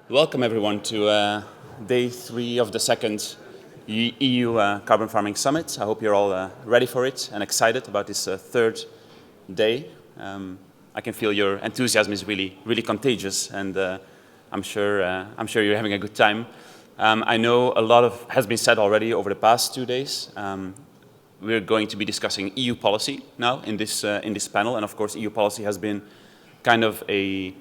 Welcome everyone to day 3 of the second EU Carbon Farming Summit. I hope you're all ready for it and excited about this third day. I can feel your enthusiasm is really contagious, and I'm sure you're having a good time. I know a lot has been said already over the past 2 days. We're going to be discussing EU policy now in this panel, and of course EU policy has been kind of a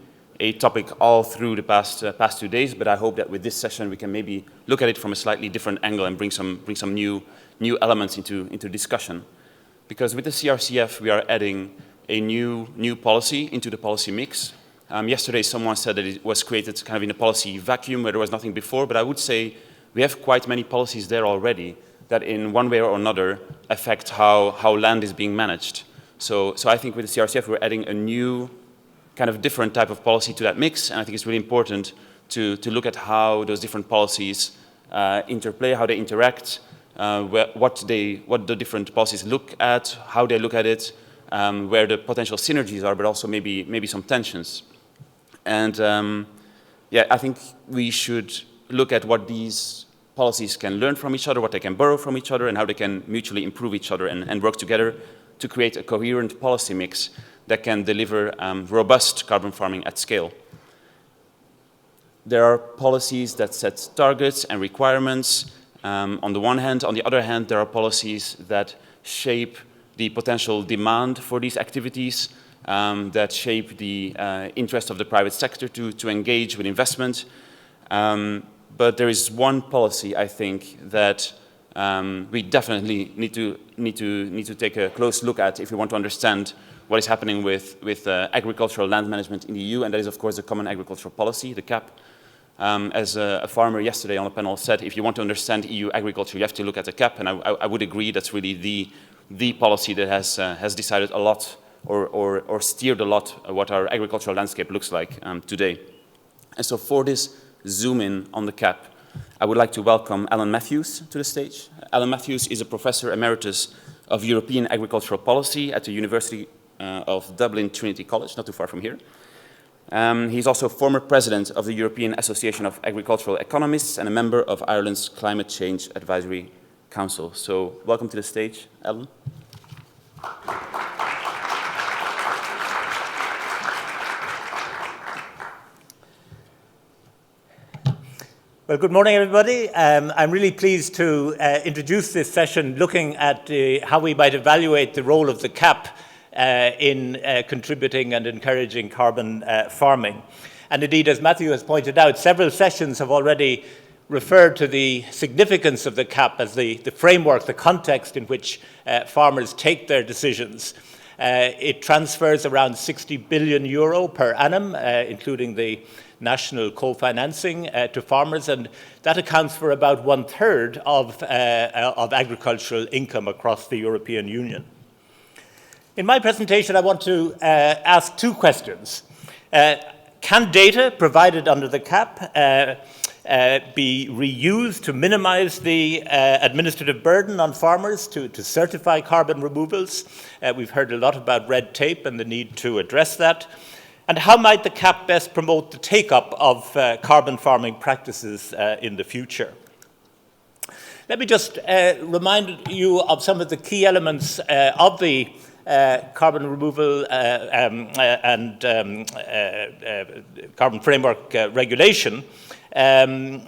topic all through the past 2 days, but I hope that with this session we can maybe look at it from a slightly different angle and bring some new elements into discussion. Because with the CRCF we are adding a new policy into the policy mix. Yesterday someone said that it was created kind of in a policy vacuum where there was nothing before, but I would say we have quite many policies there already that in one way or another affect how land is being managed. So I think with the CRCF we're adding a new kind of different type of policy to that mix, and I think it's really important to look at how those different policies interplay, how they interact, what the different policies look at, how they look at it, where the potential synergies are, but also maybe some tensions. And yeah, I think we should look at what these policies can learn from each other, what they can borrow from each other, and how they can mutually improve each other and work together to create a coherent policy mix that can deliver robust carbon farming at scale. There are policies that set targets and requirements on the one hand. On the other hand, there are policies that shape the potential demand for these activities, that shape the interest of the private sector to engage with investment. But there is one policy, I think, that we definitely need to take a close look at if we want to understand what is happening with agricultural land management in the EU, and that is, of course, the Common Agricultural Policy, the CAP. As a farmer yesterday on the panel said, if you want to understand EU agriculture, you have to look at the CAP, and I would agree that's really the policy that has decided a lot or steered a lot what our agricultural landscape looks like today. And so for this zoom in on the CAP, I would like to welcome Alan Matthews to the stage. Alan Matthews is a Professor Emeritus of European Agricultural Policy at the University of Dublin Trinity College, not too far from here. He's also former president of the European Association of Agricultural Economists and a member of Ireland's Climate Change Advisory Council. So welcome to the stage, Alan. Well, good morning, everybody. I'm really pleased to introduce this session looking at how we might evaluate the role of the CAP in contributing and encouraging carbon farming. And indeed, as Matthew has pointed out, several sessions have already referred to the significance of the CAP as the framework, the context in which farmers take their decisions. It transfers around 60 billion euro per annum, including the national co-financing to farmers, and that accounts for about 1/3 of agricultural income across the European Union. In my presentation, I want to ask two questions. Can data provided under the CAP be reused to minimize the administrative burden on farmers to certify carbon removals? We've heard a lot about red tape and the need to address that. And how might the CAP best promote the take-up of carbon farming practices in the future? Let me just remind you of some of the key elements of the carbon removal and carbon framework regulation in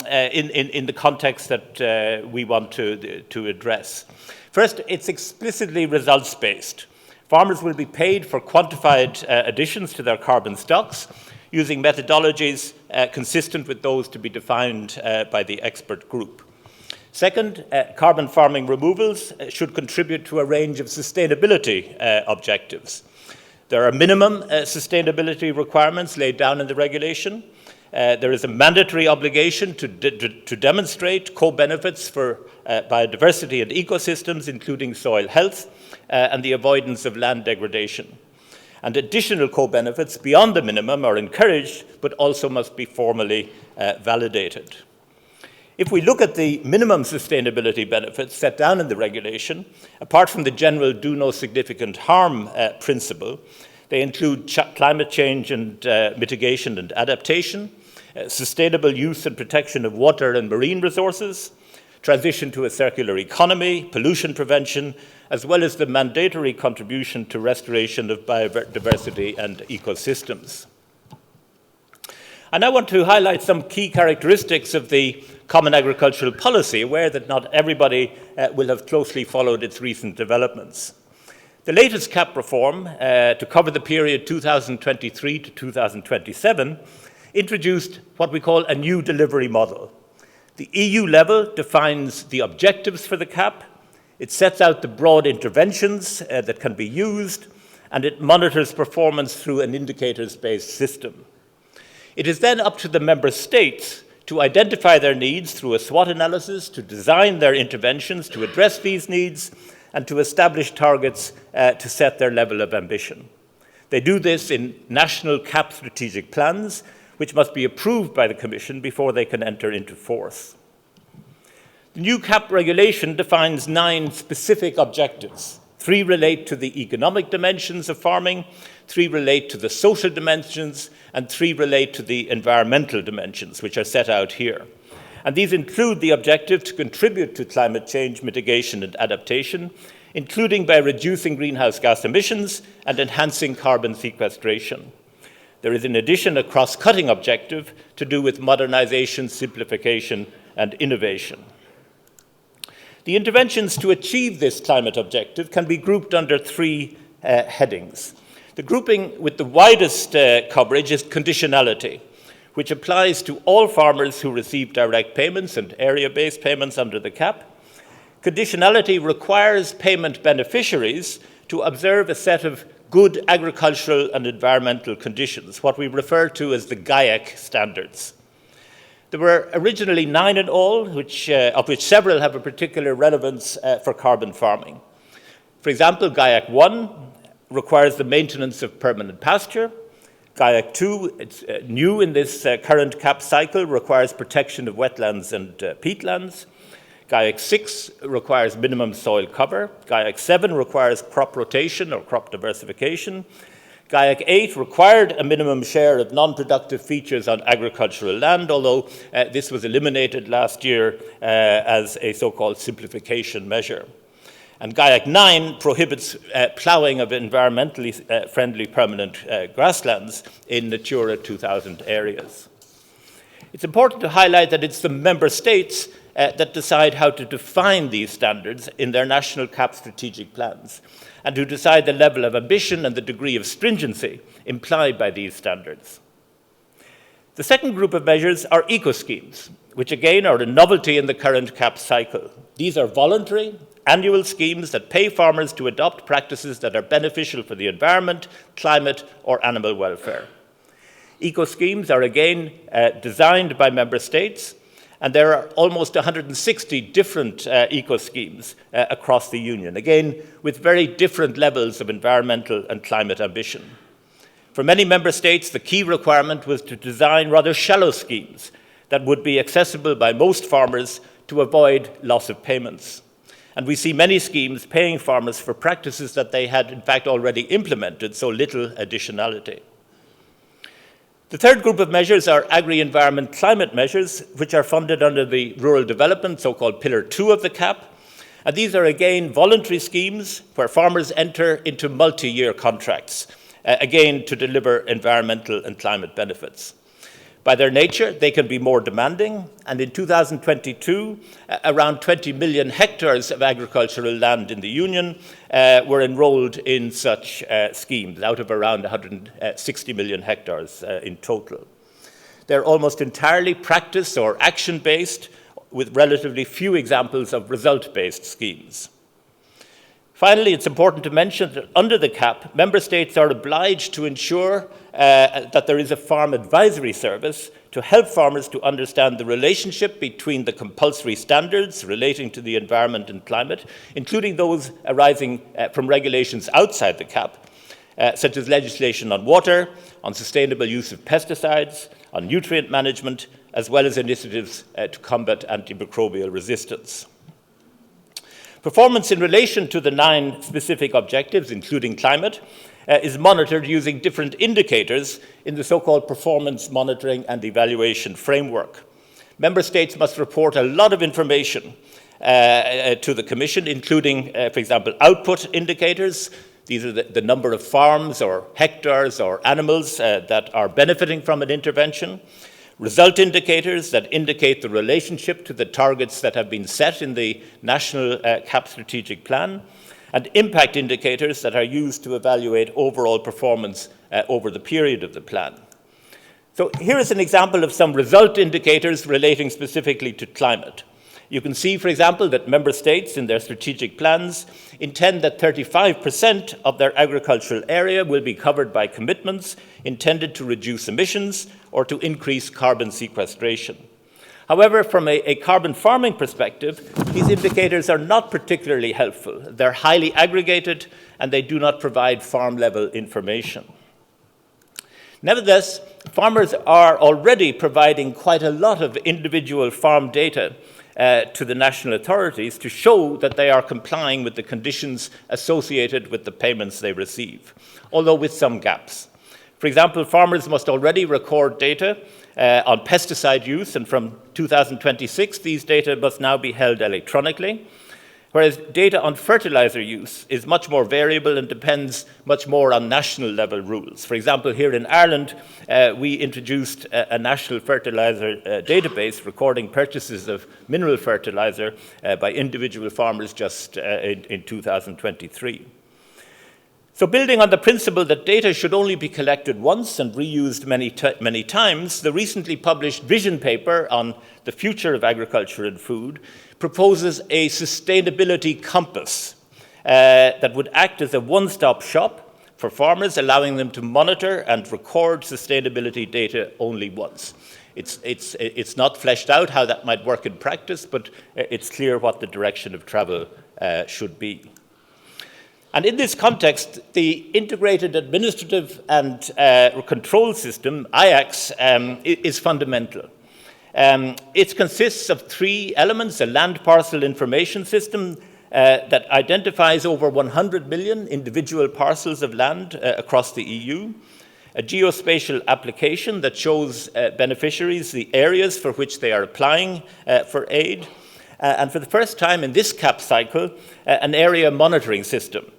the context that we want to address. First, it's explicitly results-based. Farmers will be paid for quantified additions to their carbon stocks using methodologies consistent with those to be defined by the expert group. Second, carbon farming removals should contribute to a range of sustainability objectives. There are minimum sustainability requirements laid down in the regulation. There is a mandatory obligation to demonstrate co-benefits for biodiversity and ecosystems, including soil health and the avoidance of land degradation. And additional co-benefits beyond the minimum are encouraged, but also must be formally validated. If we look at the minimum sustainability benefits set down in the regulation, apart from the general do no significant harm principle, they include climate change and mitigation and adaptation, sustainable use and protection of water and marine resources, transition to a circular economy, pollution prevention, as well as the mandatory contribution to restoration of biodiversity and ecosystems. I now want to highlight some key characteristics of the Common Agricultural Policy, aware that not everybody will have closely followed its recent developments. The latest CAP reform, to cover the period 2023 to 2027, introduced what we call a new delivery model. The EU level defines the objectives for the CAP, it sets out the broad interventions that can be used, and it monitors performance through an indicators-based system. It is then up to the member states to identify their needs through a SWOT analysis, to design their interventions to address these needs, and to establish targets to set their level of ambition. They do this in national CAP strategic plans, which must be approved by the Commission before they can enter into force. The new CAP regulation defines 9 specific objectives. 3 relate to the economic dimensions of farming, 3 relate to the social dimensions, and 3 relate to the environmental dimensions, which are set out here. And these include the objective to contribute to climate change mitigation and adaptation, including by reducing greenhouse gas emissions and enhancing carbon sequestration. There is, in addition, a cross-cutting objective to do with modernization, simplification, and innovation. The interventions to achieve this climate objective can be grouped under 3 headings. The grouping with the widest coverage is conditionality, which applies to all farmers who receive direct payments and area-based payments under the CAP. Conditionality requires payment beneficiaries to observe a set of good agricultural and environmental conditions, what we refer to as the GAIAC standards. There were originally 9 in all, of which several have a particular relevance for carbon farming. For example, GAIAC 1 requires the maintenance of permanent pasture. GAIAC 2, it's new in this current CAP cycle, requires protection of wetlands and peatlands. GAIAC 6 requires minimum soil cover. GAIAC 7 requires crop rotation or crop diversification. GAIAC 8 required a minimum share of non-productive features on agricultural land, although this was eliminated last year as a so-called simplification measure. And GAIAC 9 prohibits ploughing of environmentally friendly permanent grasslands in Natura 2000 areas. It's important to highlight that it's the member states that decide how to define these standards in their national CAP strategic plans, and who decide the level of ambition and the degree of stringency implied by these standards. The second group of measures are eco-schemes, which again are a novelty in the current CAP cycle. These are voluntary, annual schemes that pay farmers to adopt practices that are beneficial for the environment, climate, or animal welfare. Eco-schemes are again designed by member states, and there are almost 160 different eco-schemes across the Union, again with very different levels of environmental and climate ambition. For many member states, the key requirement was to design rather shallow schemes that would be accessible by most farmers to avoid loss of payments. And we see many schemes paying farmers for practices that they had in fact already implemented, so little additionality. The third group of measures are agri-environment climate measures, which are funded under the rural development, so-called Pillar 2 of the CAP. And these are again voluntary schemes where farmers enter into multi-year contracts, again to deliver environmental and climate benefits. By their nature, they can be more demanding, and in 2022, around 20 million hectares of agricultural land in the Union were enrolled in such schemes, out of around 160 million hectares in total. They're almost entirely practice or action-based, with relatively few examples of result-based schemes. Finally, it's important to mention that under the CAP, member states are obliged to ensure that there is a farm advisory service to help farmers to understand the relationship between the compulsory standards relating to the environment and climate, including those arising from regulations outside the CAP, such as legislation on water, on sustainable use of pesticides, on nutrient management, as well as initiatives to combat antimicrobial resistance. Performance in relation to the 9 specific objectives, including climate, is monitored using different indicators in the so-called performance monitoring and evaluation framework. Member states must report a lot of information to the Commission, including, for example, output indicators. These are the number of farms or hectares or animals that are benefiting from an intervention. Result indicators that indicate the relationship to the targets that have been set in the National CAP Strategic Plan, and impact indicators that are used to evaluate overall performance over the period of the plan. So here is an example of some result indicators relating specifically to climate. You can see, for example, that member states in their strategic plans intend that 35% of their agricultural area will be covered by commitments intended to reduce emissions or to increase carbon sequestration. However, from a carbon farming perspective, these indicators are not particularly helpful. They're highly aggregated and they do not provide farm-level information. Nevertheless, farmers are already providing quite a lot of individual farm data to the national authorities to show that they are complying with the conditions associated with the payments they receive, although with some gaps. For example, farmers must already record data on pesticide use, and from 2026, these data must now be held electronically, whereas data on fertilizer use is much more variable and depends much more on national level rules. For example, here in Ireland, we introduced a national fertilizer database recording purchases of mineral fertilizer by individual farmers just in 2023. So building on the principle that data should only be collected once and reused many times, the recently published vision paper on the future of agriculture and food proposes a sustainability compass that would act as a one-stop shop for farmers, allowing them to monitor and record sustainability data only once. It's not fleshed out how that might work in practice, but it's clear what the direction of travel should be. And in this context, the Integrated Administrative and Control System, IACS, is fundamental. It consists of three elements: a land parcel information system that identifies over 100 million individual parcels of land across the EU, a geospatial application that shows beneficiaries the areas for which they are applying for aid, and for the first time in this CAP cycle, an area monitoring system,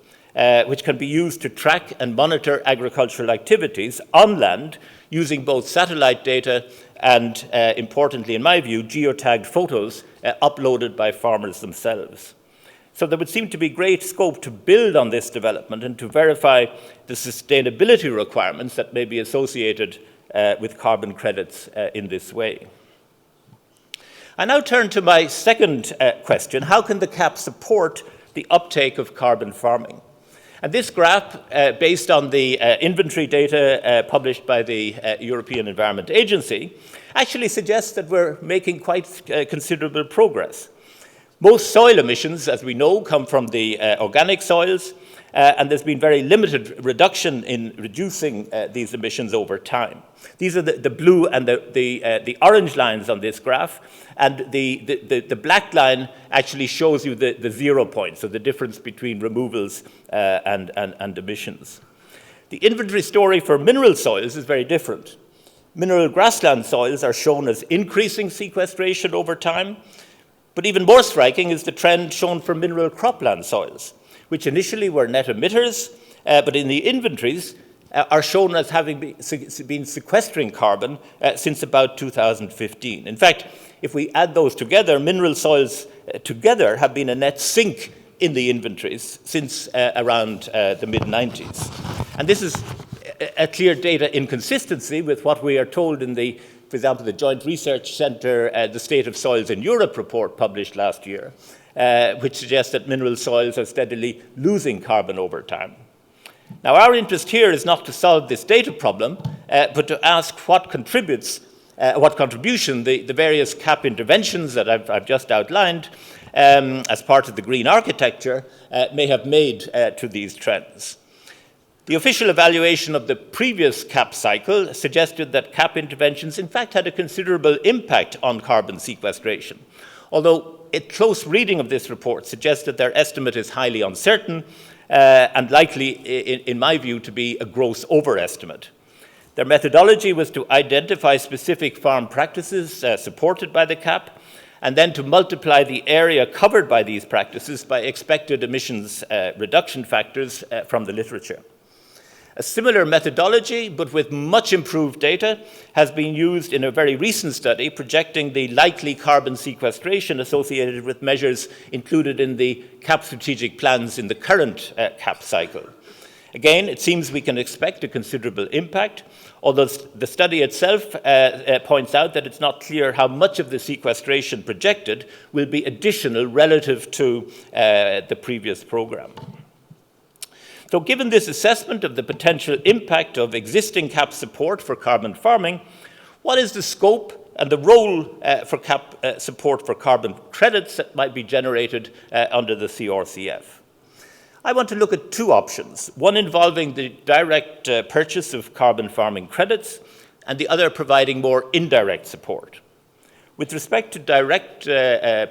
which can be used to track and monitor agricultural activities on land using both satellite data and, importantly in my view, geotagged photos uploaded by farmers themselves. So there would seem to be great scope to build on this development and to verify the sustainability requirements that may be associated with carbon credits in this way. I now turn to my second question: how can the CAP support the uptake of carbon farming? And this graph, based on the inventory data published by the European Environment Agency, actually suggests that we're making quite considerable progress. Most soil emissions, as we know, come from the organic soils, and there's been very limited reduction in reducing these emissions over time. These are the blue and the orange lines on this graph, and the black line actually shows you the 0 point, so the difference between removals and emissions. The inventory story for mineral soils is very different. Mineral grassland soils are shown as increasing sequestration over time, but even more striking is the trend shown for mineral cropland soils, which initially were net emitters, but in the inventories are shown as having been sequestering carbon since about 2015. In fact, if we add those together, mineral soils together have been a net sink in the inventories since around the mid-90s. And this is a clear data inconsistency with what we are told in the, for example, the Joint Research Centre, the State of Soils in Europe report published last year, which suggests that mineral soils are steadily losing carbon over time. Now, our interest here is not to solve this data problem, but to ask what contribution the various CAP interventions that I've just outlined as part of the green architecture may have made to these trends. The official evaluation of the previous CAP cycle suggested that CAP interventions in fact had a considerable impact on carbon sequestration, although a close reading of this report suggests that their estimate is highly uncertain and likely, in my view, to be a gross overestimate. Their methodology was to identify specific farm practices supported by the CAP, and then to multiply the area covered by these practices by expected emissions reduction factors from the literature. A similar methodology, but with much improved data, has been used in a very recent study projecting the likely carbon sequestration associated with measures included in the CAP strategic plans in the current CAP cycle. Again, it seems we can expect a considerable impact, although the study itself points out that it's not clear how much of the sequestration projected will be additional relative to the previous program. So given this assessment of the potential impact of existing CAP support for carbon farming, what is the scope and the role for CAP support for carbon credits that might be generated under the CRCF? I want to look at two options, one involving the direct purchase of carbon farming credits and the other providing more indirect support. With respect to direct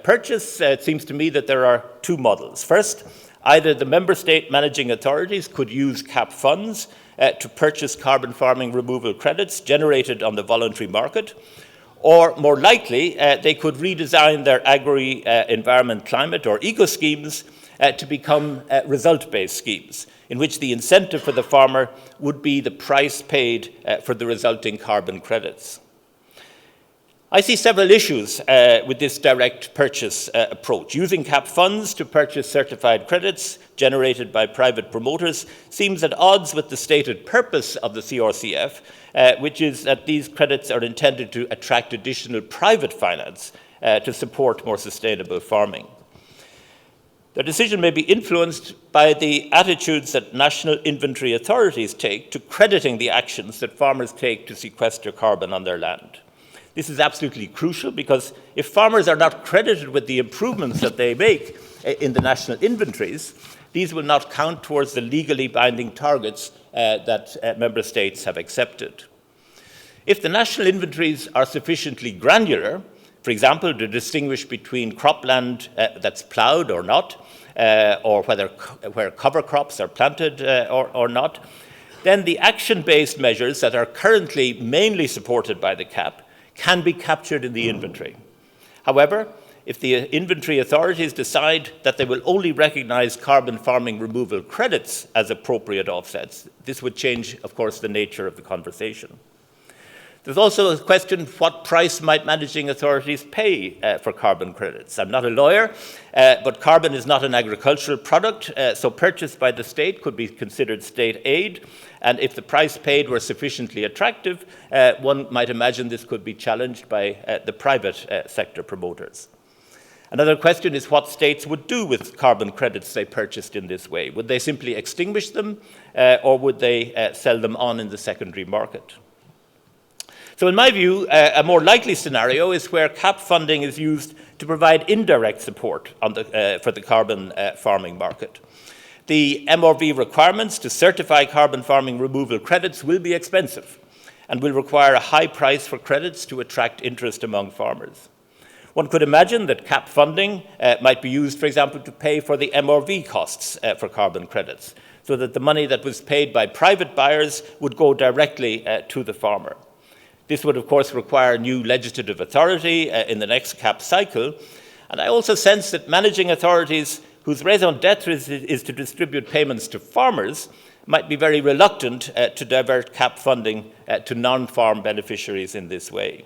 purchase, it seems to me that there are two models. First, either the member state managing authorities could use CAP funds to purchase carbon farming removal credits generated on the voluntary market, or more likely, they could redesign their agri-environment, climate, or eco schemes to become result-based schemes, in which the incentive for the farmer would be the price paid for the resulting carbon credits. I see several issues with this direct purchase approach. Using CAP funds to purchase certified credits generated by private promoters seems at odds with the stated purpose of the CRCF, which is that these credits are intended to attract additional private finance to support more sustainable farming. The decision may be influenced by the attitudes that national inventory authorities take to crediting the actions that farmers take to sequester carbon on their land. This is absolutely crucial because if farmers are not credited with the improvements that they make in the national inventories, these will not count towards the legally binding targets that member states have accepted. If the national inventories are sufficiently granular, for example, to distinguish between cropland that's ploughed or not, or where cover crops are planted or not, then the action-based measures that are currently mainly supported by the CAP can be captured in the inventory. However, if the inventory authorities decide that they will only recognize carbon farming removal credits as appropriate offsets, this would change, of course, the nature of the conversation. There's also a question, what price might managing authorities pay for carbon credits? I'm not a lawyer, but carbon is not an agricultural product, so purchase by the state could be considered state aid. And if the price paid were sufficiently attractive, one might imagine this could be challenged by the private sector promoters. Another question is what states would do with carbon credits they purchased in this way. Would they simply extinguish them, or would they sell them on in the secondary market? So in my view, a more likely scenario is where CAP funding is used to provide indirect support for the carbon farming market. The MRV requirements to certify carbon farming removal credits will be expensive and will require a high price for credits to attract interest among farmers. One could imagine that CAP funding might be used, for example, to pay for the MRV costs for carbon credits, so that the money that was paid by private buyers would go directly to the farmer. This would, of course, require new legislative authority in the next CAP cycle. And I also sense that managing authorities whose raison d'etre is to distribute payments to farmers might be very reluctant to divert CAP funding to non-farm beneficiaries in this way.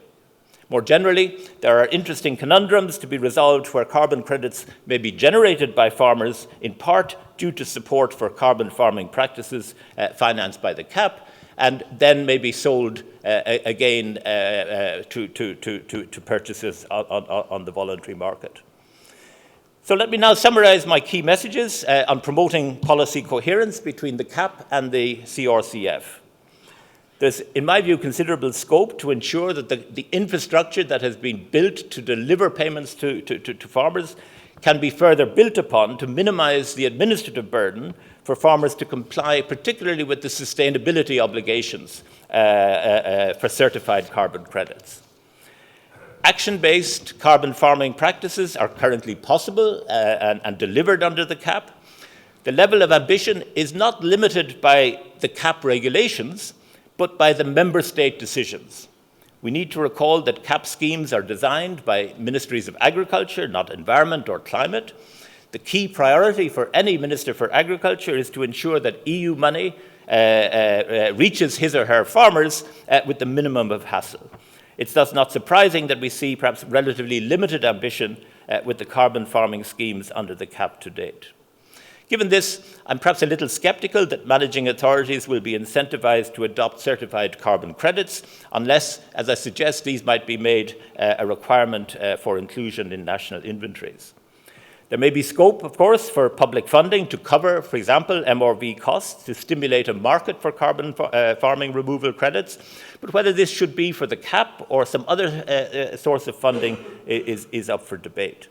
More generally, there are interesting conundrums to be resolved where carbon credits may be generated by farmers in part due to support for carbon farming practices financed by the CAP, and then may be sold again to purchasers on the voluntary market. So let me now summarize my key messages on promoting policy coherence between the CAP and the CRCF. There's, in my view, considerable scope to ensure that the infrastructure that has been built to deliver payments to farmers can be further built upon to minimize the administrative burden for farmers to comply, particularly with the sustainability obligations for certified carbon credits. Action-based carbon farming practices are currently possible and delivered under the CAP. The level of ambition is not limited by the CAP regulations, but by the member state decisions. We need to recall that CAP schemes are designed by ministries of agriculture, not environment or climate. The key priority for any Minister for Agriculture is to ensure that EU money reaches his or her farmers with the minimum of hassle. It's thus not surprising that we see perhaps relatively limited ambition with the carbon farming schemes under the CAP to date. Given this, I'm perhaps a little skeptical that managing authorities will be incentivized to adopt certified carbon credits unless, as I suggest, these might be made a requirement for inclusion in national inventories. There may be scope, of course, for public funding to cover, for example, MRV costs to stimulate a market for carbon farming removal credits, but whether this should be for the CAP or some other source of funding is up for debate.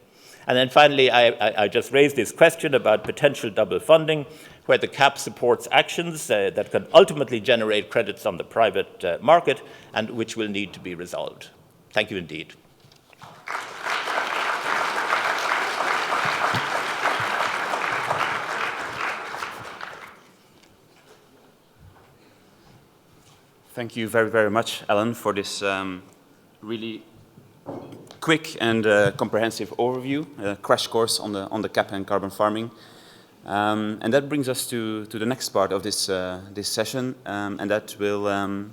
And then finally, I just raised this question about potential double funding, where the CAP supports actions that can ultimately generate credits on the private market and which will need to be resolved. Thank you indeed. Thank you very, very much, Alan, for this really quick and comprehensive overview, crash course on the CAP and carbon farming. And that brings us to the next part of this session, and that will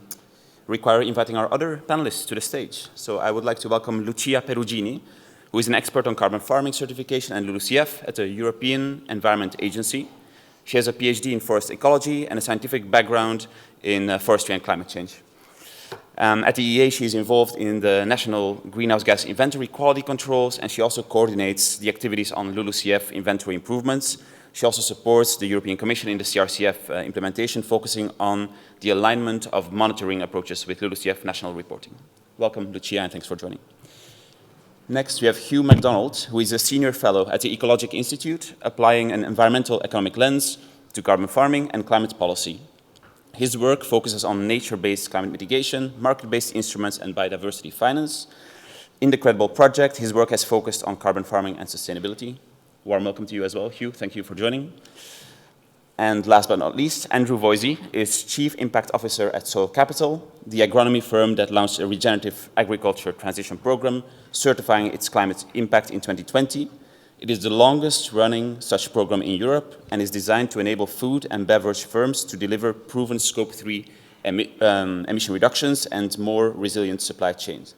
require inviting our other panelists to the stage. So I would like to welcome Lucia Perugini, who is an expert on carbon farming certification and LULUCF at the European Environment Agency. She has a PhD in forest ecology and a scientific background in forestry and climate change. At the EEA, she is involved in the national greenhouse gas inventory quality controls, and she also coordinates the activities on LULUCF inventory improvements. She also supports the European Commission in the CRCF implementation, focusing on the alignment of monitoring approaches with LULUCF national reporting. Welcome, Lucia, and thanks for joining. Next, we have Hugh McDonald, who is a senior fellow at the Ecologic Institute, applying an environmental economic lens to carbon farming and climate policy. His work focuses on nature-based climate mitigation, market-based instruments, and biodiversity finance. In the Credible project, his work has focused on carbon farming and sustainability. Warm welcome to you as well, Hugh. Thank you for joining. And last but not least, Andrew Voisey is Chief Impact Officer at Soil Capital, the agronomy firm that launched a regenerative agriculture transition program, certifying its climate impact in 2020. It is the longest running such program in Europe and is designed to enable food and beverage firms to deliver proven Scope 3 emission reductions and more resilient supply chains.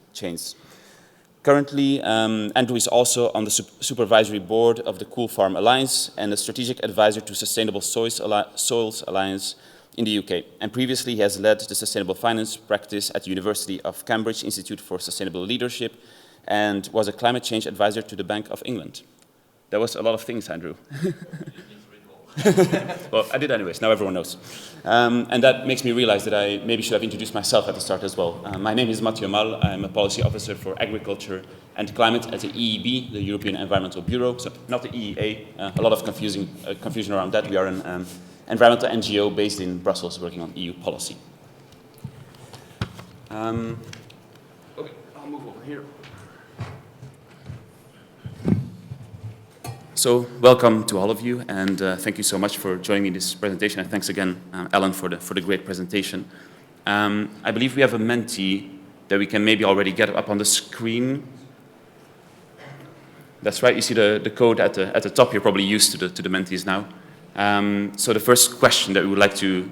Currently, Andrew is also on the supervisory board of the Cool Farm Alliance and a strategic advisor to Sustainable Soils Alliance in the UK. And previously, he has led the sustainable finance practice at the University of Cambridge Institute for Sustainable Leadership and was a climate change advisor to the Bank of England. That was a lot of things, Andrew. Well, I did anyways, now everyone knows. And that makes me realize that I maybe should have introduced myself at the start as well. My name is Mathieu Mal. I'm a policy officer for agriculture and climate at the EEB, the European Environmental Bureau, so not the EEA. A lot of confusion around that. We are an environmental NGO based in Brussels working on EU policy. Okay, I'll move over here. So welcome to all of you, and thank you so much for joining me in this presentation. And thanks again, Alan, for the great presentation. I believe we have a Menti that we can maybe already get up on the screen. That's right. You see the code at the top. You're probably used to the Mentis now. So the first question that we would like to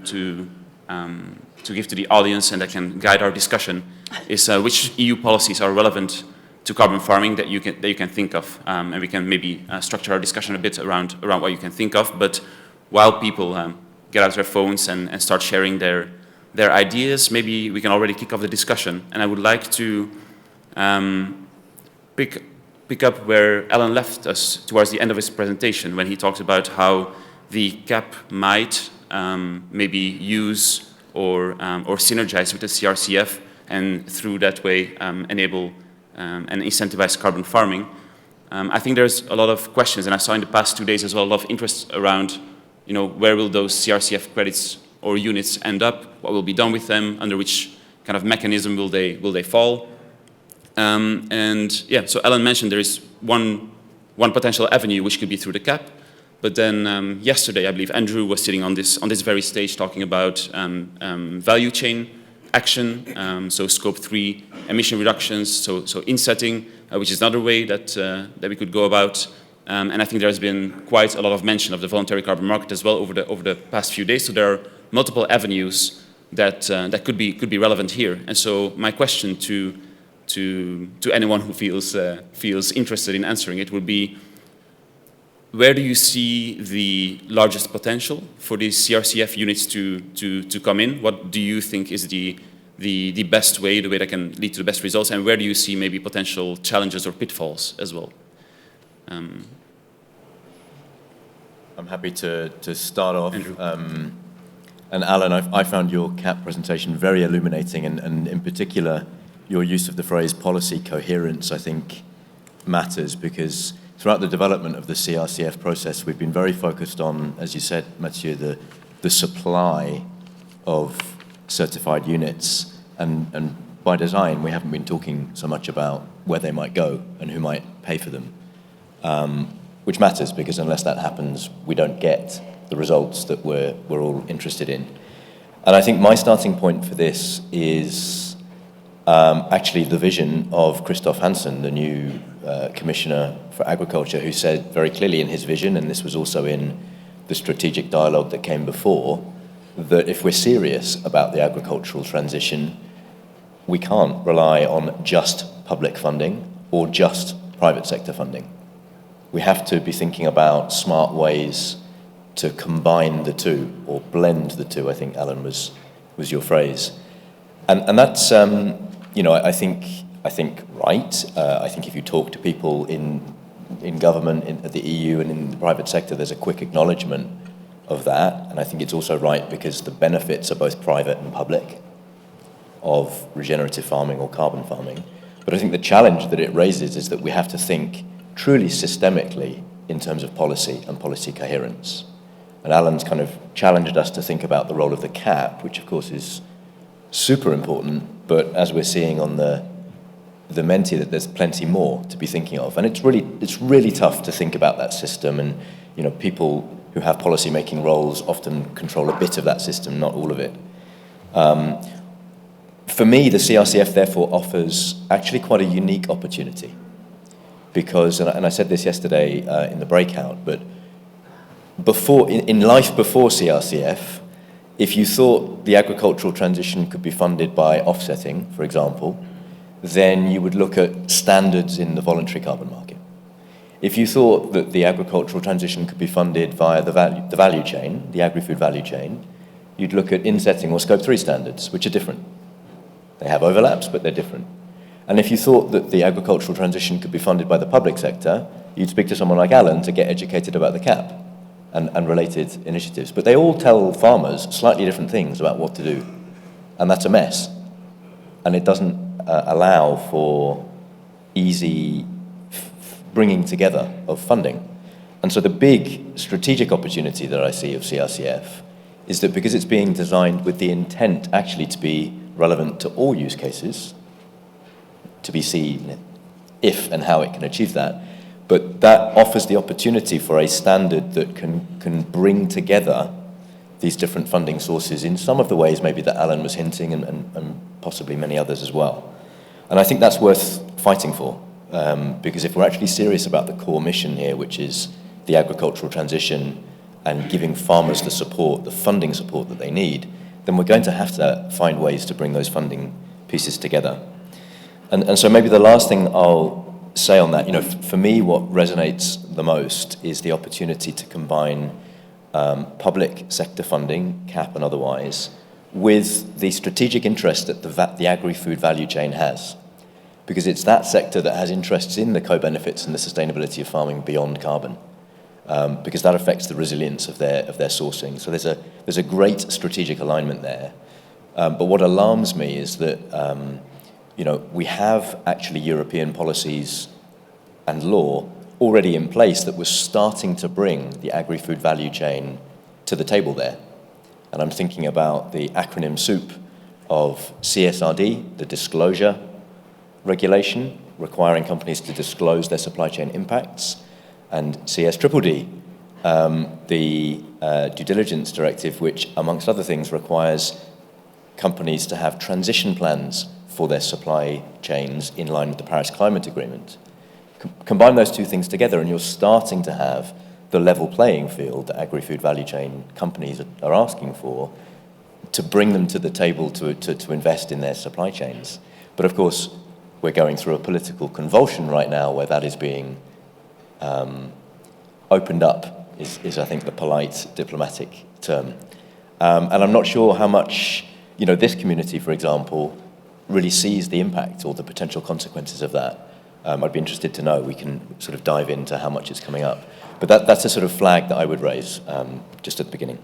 give to the audience and that can guide our discussion is which EU policies are relevant to carbon farming that you can think of, and we can maybe structure our discussion a bit around what you can think of. But while people get out their phones and start sharing their ideas, maybe we can already kick off the discussion. And I would like to pick up where Alan left us towards the end of his presentation, when he talked about how the CAP might maybe use or synergize with the CRCF, and through that way enable and incentivize carbon farming. I think there's a lot of questions, and I saw in the past 2 days as well a lot of interest around, where will those CRCF credits or units end up? What will be done with them? Under which kind of mechanism will they fall? And yeah, so Alan mentioned there is one potential avenue which could be through the CAP. But then yesterday, I believe Andrew was sitting on this very stage talking about value chain action, so scope 3 emission reductions, so insetting, which is another way that we could go about. And I think there's been quite a lot of mention of the voluntary carbon market as well over the past few days. So there are multiple avenues that could be relevant here. And so my question to anyone who feels interested in answering it would be, where do you see the largest potential for these CRCF units to come in? What do you think is the best way, the way that can lead to the best results? And where do you see maybe potential challenges or pitfalls as well? I'm happy to start off. And Alan, I found your CAP presentation very illuminating, and in particular, your use of the phrase policy coherence, I think, matters, because throughout the development of the CRCF process, we've been very focused on, as you said, Mathieu, the supply of certified units. And by design, we haven't been talking so much about where they might go and who might pay for them, which matters, because unless that happens, we don't get the results that we're all interested in. And I think my starting point for this is actually the vision of Christoph Hansen, the new Commissioner for Agriculture, who said very clearly in his vision, and this was also in the strategic dialogue that came before, that if we're serious about the agricultural transition, we can't rely on just public funding or just private sector funding. We have to be thinking about smart ways to combine the two, or blend the two, I think, Alan, was your phrase. And that's, I think right. I think if you talk to people in government, at the EU and in the private sector, there's a quick acknowledgement of that. And I think it's also right because the benefits are both private and public of regenerative farming or carbon farming. But I think the challenge that it raises is that we have to think truly systemically in terms of policy and policy coherence. And Alan's kind of challenged us to think about the role of the CAP, which of course is super important, but as we're seeing on the Menti, that there's plenty more to be thinking of. And it's really tough to think about that system, and people who have policy making roles often control a bit of that system, not all of it. For me, the CRCF therefore offers actually quite a unique opportunity, because, and I said this yesterday in the breakout, but in life before CRCF, if you thought the agricultural transition could be funded by offsetting, for example, then you would look at standards in the voluntary carbon market. If you thought that the agricultural transition could be funded via the value chain, the agri-food value chain, you'd look at insetting or scope 3 standards, which are different. They have overlaps, but they're different. And if you thought that the agricultural transition could be funded by the public sector, you'd speak to someone like Alan to get educated about the CAP and related initiatives. But they all tell farmers slightly different things about what to do. And that's a mess. And it doesn't allow for easy bringing together of funding. And so the big strategic opportunity that I see of CRCF is that because it's being designed with the intent actually to be relevant to all use cases, to be seen if and how it can achieve that, but that offers the opportunity for a standard that can bring together these different funding sources in some of the ways maybe that Alan was hinting, and possibly many others as well. And I think that's worth fighting for, because if we're actually serious about the core mission here, which is the agricultural transition and giving farmers the support, the funding support that they need, then we're going to have to find ways to bring those funding pieces together. And so maybe the last thing I'll say on that, for me, what resonates the most is the opportunity to combine public sector funding, CAP and otherwise, with the strategic interest that the agri-food value chain has. Because it's that sector that has interests in the co-benefits and the sustainability of farming beyond carbon, because that affects the resilience of their sourcing. So there's a great strategic alignment there. But what alarms me is that we have actually European policies and law already in place that was starting to bring the agri-food value chain to the table there. And I'm thinking about the acronym soup of CSRD, the disclosure regulation, requiring companies to disclose their supply chain impacts, and CSDDD, the due diligence directive, which, amongst other things, requires companies to have transition plans for their supply chains in line with the Paris Climate Agreement. Combine those two things together and you're starting to have the level playing field that agri-food value chain companies are asking for to bring them to the table to invest in their supply chains. But of course, we're going through a political convulsion right now where that is being opened up, is I think the polite diplomatic term. And I'm not sure how much, this community, for example, really sees the impact or the potential consequences of that. I'd be interested to know. We can sort of dive into how much is coming up. But that's a sort of flag that I would raise just at the beginning.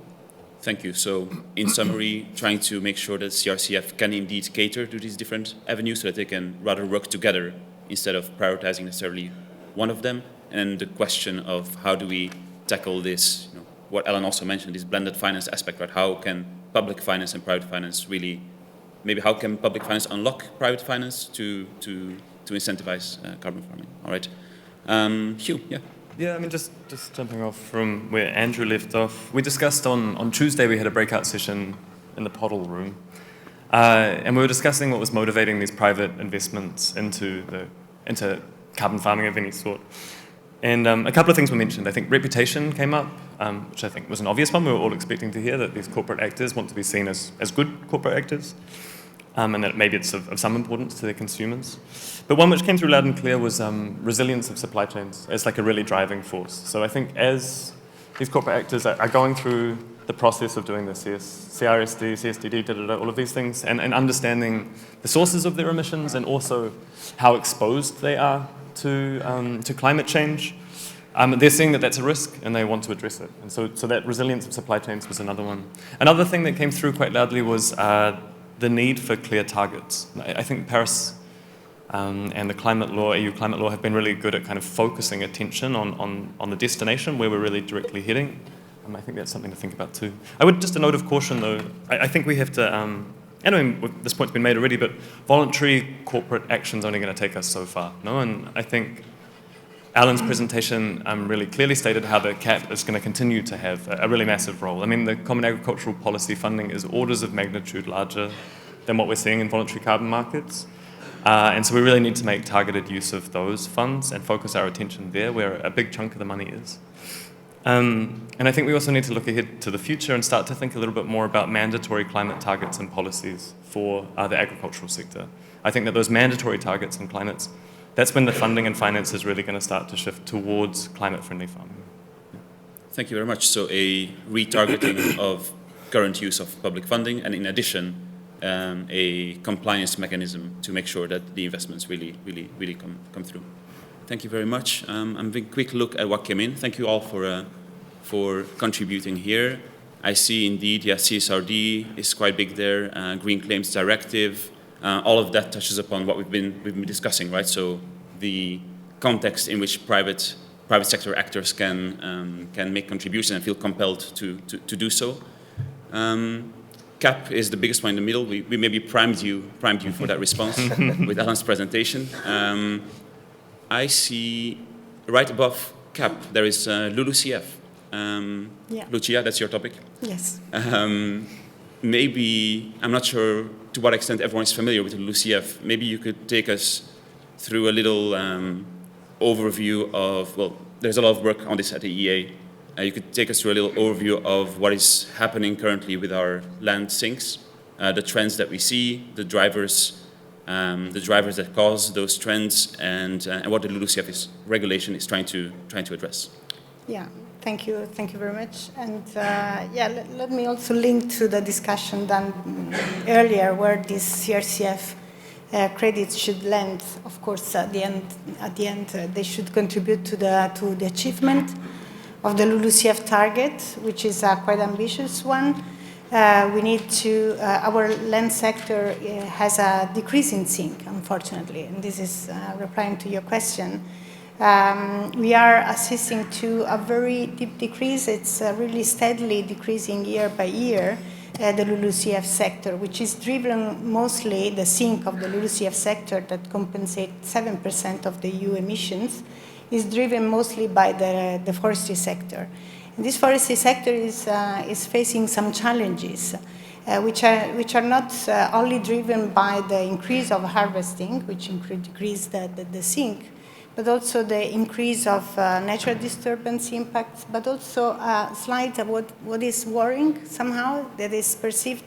Thank you. So in summary, trying to make sure that CRCF can indeed cater to these different avenues so that they can rather work together instead of prioritizing necessarily one of them. And the question of how do we tackle this, what Ellen also mentioned, this blended finance aspect, right? How can public finance and private finance really, maybe how can public finance unlock private finance to incentivize carbon farming? All right. Hugh, yeah. Yeah, I mean, just jumping off from where Andrew left off, we discussed on Tuesday, we had a breakout session in the Pottle room, and we were discussing what was motivating these private investments into carbon farming of any sort. And a couple of things were mentioned. I think reputation came up, which I think was an obvious one. We were all expecting to hear that these corporate actors want to be seen as good corporate actors, and that maybe it's of some importance to their consumers. But one which came through loud and clear was resilience of supply chains as like a really driving force. So I think as these corporate actors are going through the process of doing the CRSD, CSDD, all of these things, and understanding the sources of their emissions and also how exposed they are to climate change, they're seeing that that's a risk and they want to address it. And so that resilience of supply chains was another one. Another thing that came through quite loudly was the need for clear targets. I think Paris and the climate law, EU climate law, have been really good at kind of focusing attention on the destination where we're really directly heading. I think that's something to think about too. I would just a note of caution though, I think we have to, I mean, this point's been made already, but voluntary corporate action's only going to take us so far, no? And I think Alan's presentation really clearly stated how the CAP is going to continue to have a really massive role. I mean, the Common Agricultural Policy funding is orders of magnitude larger than what we're seeing in voluntary carbon markets. And so we really need to make targeted use of those funds and focus our attention there where a big chunk of the money is. And I think we also need to look ahead to the future and start to think a little bit more about mandatory climate targets and policies for the agricultural sector. I think that those mandatory targets and climates, that's when the funding and finance is really going to start to shift towards climate-friendly farming. Thank you very much. So a retargeting of current use of public funding, and in addition, a compliance mechanism to make sure that the investments really come through. Thank you very much. I'm having a quick look at what came in. Thank you all for contributing here. I see indeed, yeah, CSRD is quite big there. Green Claims Directive. All of that touches upon what we've been discussing, right? So the context in which private sector actors can make contributions and feel compelled to do so. CAP is the biggest one in the middle. We maybe primed you for that response with Alan's presentation. I see right above CAP there is LULUCF. Yeah. Lucia, that's your topic. Yes. Maybe, I'm not sure to what extent everyone is familiar with LULUCF. Maybe you could take us through a little overview of, well, there's a lot of work on this at the EA. You could take us through a little overview of what is happening currently with our land sinks, the trends that we see, the drivers that cause those trends, and what the LULUCF regulation is trying to address. Yeah. Thank you very much. And let me also link to the discussion done earlier, where these CRCF credits should land. Of course, at the end, they should contribute to the achievement of the LULUCF target, which is a quite ambitious one. We need to. Our land sector has a decreasing sink, unfortunately, and this is replying to your question. We are assisting to a very deep decrease. It's really steadily decreasing year by year, the LULUCF sector, which is driven mostly, the sink of the LULUCF sector that compensates 7% of the EU emissions, is driven mostly by the forestry sector. And this forestry sector is facing some challenges, which are not only driven by the increase of harvesting, which increase the sink, but also the increase of natural disturbance impacts, but also a slight what is worrying somehow that is perceived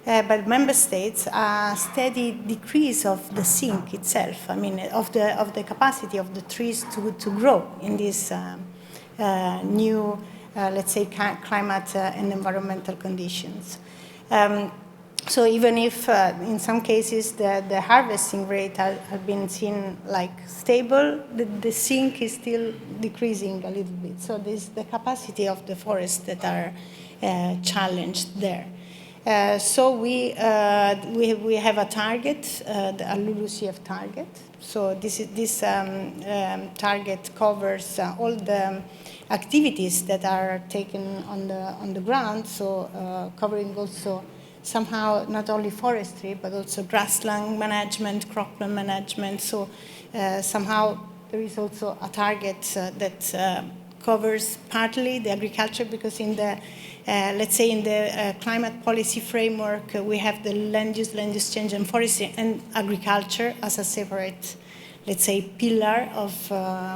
by member states, a steady decrease of the sink itself. I mean, of the capacity of the trees to grow in these new, let's say, climate and environmental conditions. So even if in some cases the harvesting rate has been seen like stable, the sink is still decreasing a little bit. So there's the capacity of the forests that are challenged there. So we have a target, a LULUCF target. So this target covers all the activities that are taken on the ground. So covering also somehow not only forestry but also grassland management, cropland management. So somehow there is also a target that covers partly the agriculture, because in the let's say in the climate policy framework, we have the land use change and forestry and agriculture as a separate, let's say, pillar of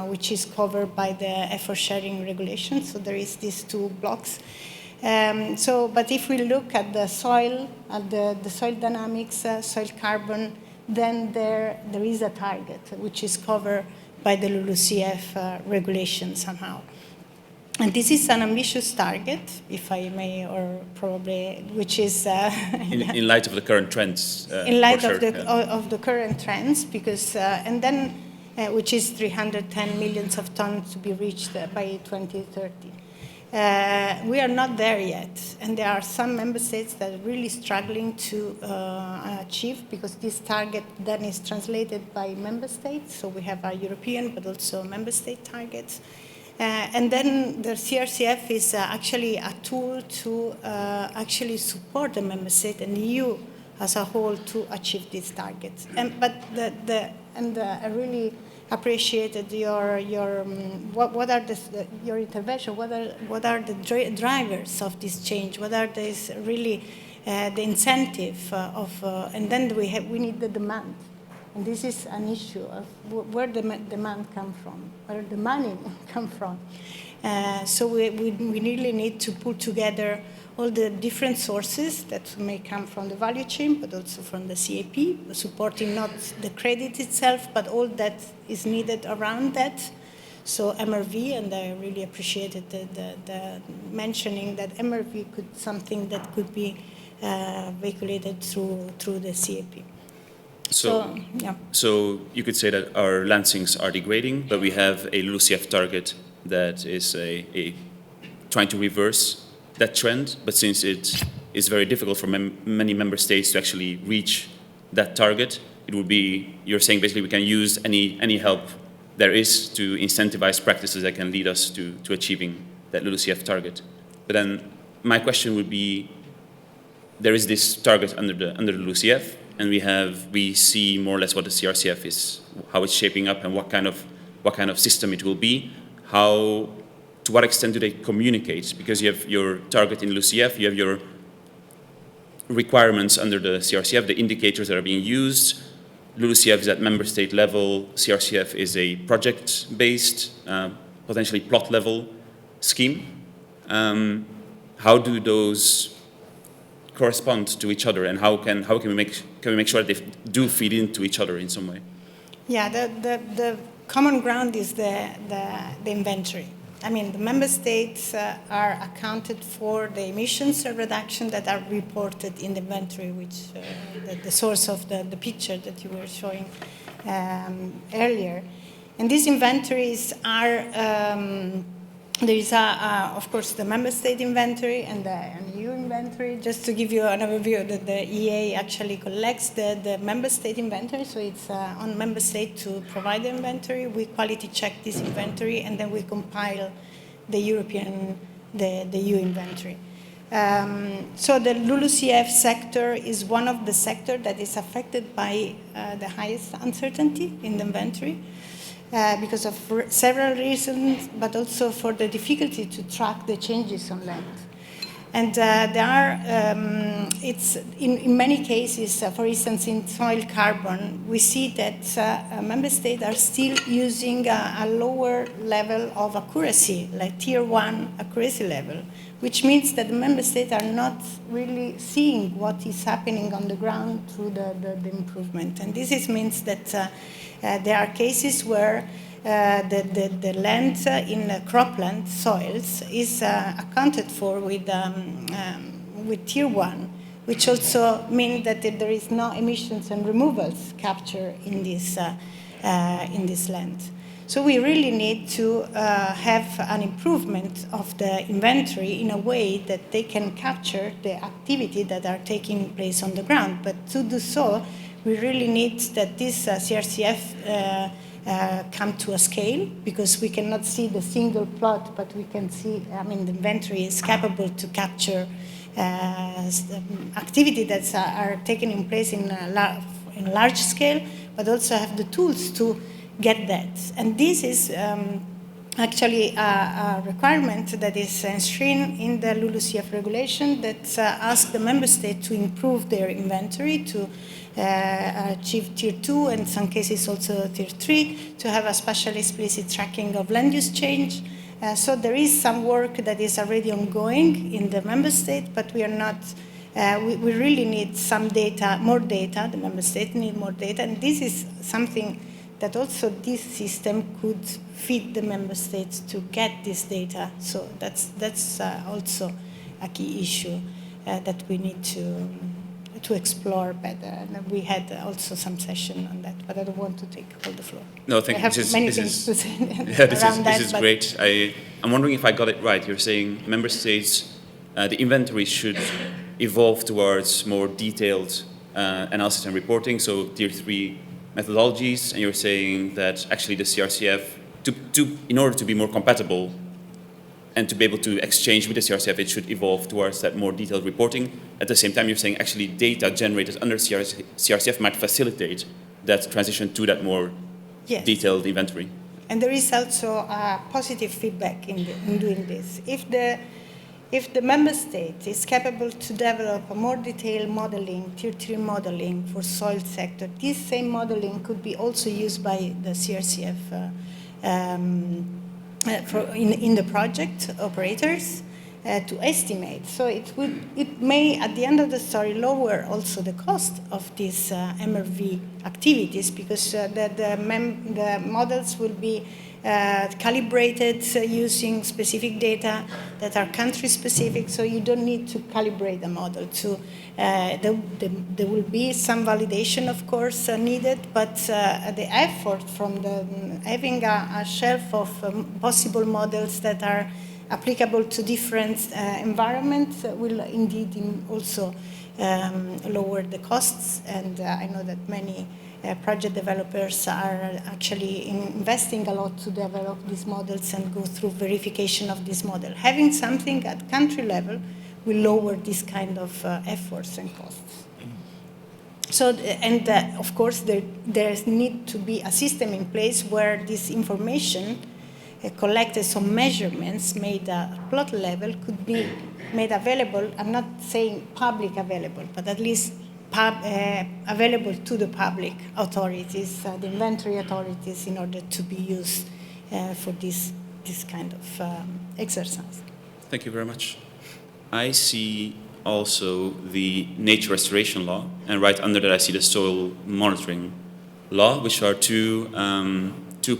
which is covered by the effort sharing regulation. So there is these two blocks. But if we look at the soil, at the soil dynamics, soil carbon, then there is a target which is covered by the LULUCF regulation somehow. And this is an ambitious target, if I may, or probably, which is... in light of the current trends. In light of the current trends, because, and then, which is 310 million of tons to be reached by 2030. We are not there yet, and there are some member states that are really struggling to achieve, because this target then is translated by member states. So we have our European, but also member state targets. And then the CRCF is actually a tool to actually support the member state and the EU as a whole to achieve these targets. But I really appreciated your intervention. What are the drivers of this change? What are these really the incentive of? And then we need the demand. And this is an issue of where the demand comes from, where the money comes from. So we really need to put together all the different sources that may come from the value chain, but also from the CAP, supporting not the credit itself, but all that is needed around that. So MRV, and I really appreciated the mentioning that MRV could something that could be vehiculated through the CAP. So you could say that our land sinks are degrading, but we have a LULUCF target that is trying to reverse that trend. But since it is very difficult for many member states to actually reach that target, it would be, you're saying basically we can use any help there is to incentivize practices that can lead us to achieving that LULUCF target. But then my question would be, there is this target under the LULUCF, and we see more or less what the CRCF is, how it's shaping up, and what kind of system it will be. To what extent do they communicate? Because you have your target in LULUCF, you have your requirements under the CRCF, the indicators that are being used. LULUCF is at member state level. CRCF is a project-based, potentially plot-level scheme. How do those correspond to each other, and how can we make sure that they do feed into each other in some way? Yeah, the common ground is the inventory. I mean, the member states are accounted for the emissions reduction that are reported in the inventory, which the source of the picture that you were showing earlier. And these inventories are there is, of course, the member state inventory and the EU inventory. Just to give you an overview, the EA actually collects the member state inventory, so it's on member state to provide the inventory. We quality check this inventory, and then we compile the the EU inventory. So the LULUCF sector is one of the sectors that is affected by the highest uncertainty in the inventory. because of several reasons, but also for the difficulty to track the changes on land. And there are, it's in many cases, for instance, in soil carbon, we see that member states are still using a lower level of accuracy, like tier 1 accuracy level, which means that the member states are not really seeing what is happening on the ground through the improvement. And this means that there are cases where the land in cropland soils is accounted for with tier 1, which also means that there is no emissions and removals captured in this land. So we really need to have an improvement of the inventory in a way that they can capture the activity that are taking place on the ground. But to do so, we really need that this CRCF come to a scale, because we cannot see the single plot, but we can see, I mean, the inventory is capable to capture activity that are taken in place in large scale, but also have the tools to get that. And this is actually a requirement that is enshrined in the LULUCF regulation that asks the member state to improve their inventory, to achieve tier 2, and in some cases also tier 3, to have a special explicit tracking of land use change. So there is some work that is already ongoing in the member state, but we are not, we really need some data, more data, the member state need more data, and this is something that also this system could feed the member states to get this data. So that's also a key issue that we need to explore better. And we had also some session on that, but I don't want to take all the floor. No, thank you. I have many things to say This is great. I'm wondering if I got it right. You're saying member states, the inventory should evolve towards more detailed analysis and reporting, so tier 3 methodologies, and you're saying that actually the CRCF, in order to be more compatible and to be able to exchange with the CRCF, it should evolve towards that more detailed reporting. At the same time, you're saying actually data generated under CRCF might facilitate that transition to that more detailed inventory. And there is also positive feedback in doing this. If the member state is capable to develop a more detailed modeling, tier 3 modeling for soil sector, this same modeling could be also used by the CRCF in the project operators to estimate. So it may, at the end of the story, lower also the cost of these MRV activities, because the models will be calibrated using specific data that are country specific, so you don't need to calibrate the model. There will be some validation, of course, needed, but the effort from having a shelf of possible models that are applicable to different environments will indeed also lower the costs. And I know that many project developers are actually investing a lot to develop these models and go through verification of this model. Having something at country level will lower this kind of efforts and costs. So, and of course, there needs to be a system in place where this information collected, some measurements made at plot level could be made available. I'm not saying public available, but at least available to the public authorities, the inventory authorities, in order to be used for this kind of exercise. Thank you very much. I see also the nature restoration law, and right under that I see the soil monitoring law, which are two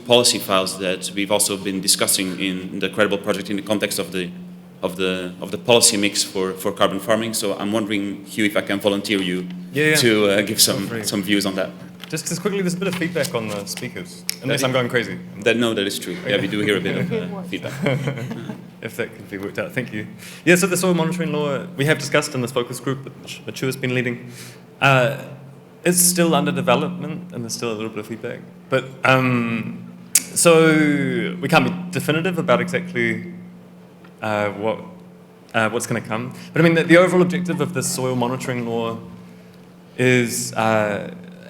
policy files that we've also been discussing in the Credible project in the context of the policy mix for carbon farming. So I'm wondering, Hugh, if I can volunteer you to give some views on that. Just quickly, there's a bit of feedback on the speakers, unless I'm going crazy. No, that is true. Yeah, we do hear a bit of feedback. If that can be worked out, thank you. Yeah, so the soil monitoring law, we have discussed in this focus group, which Hugh has been leading. It's still under development, and there's still a little bit of feedback. But, so we can't be definitive about exactly what's going to come. But I mean, the overall objective of the soil monitoring law is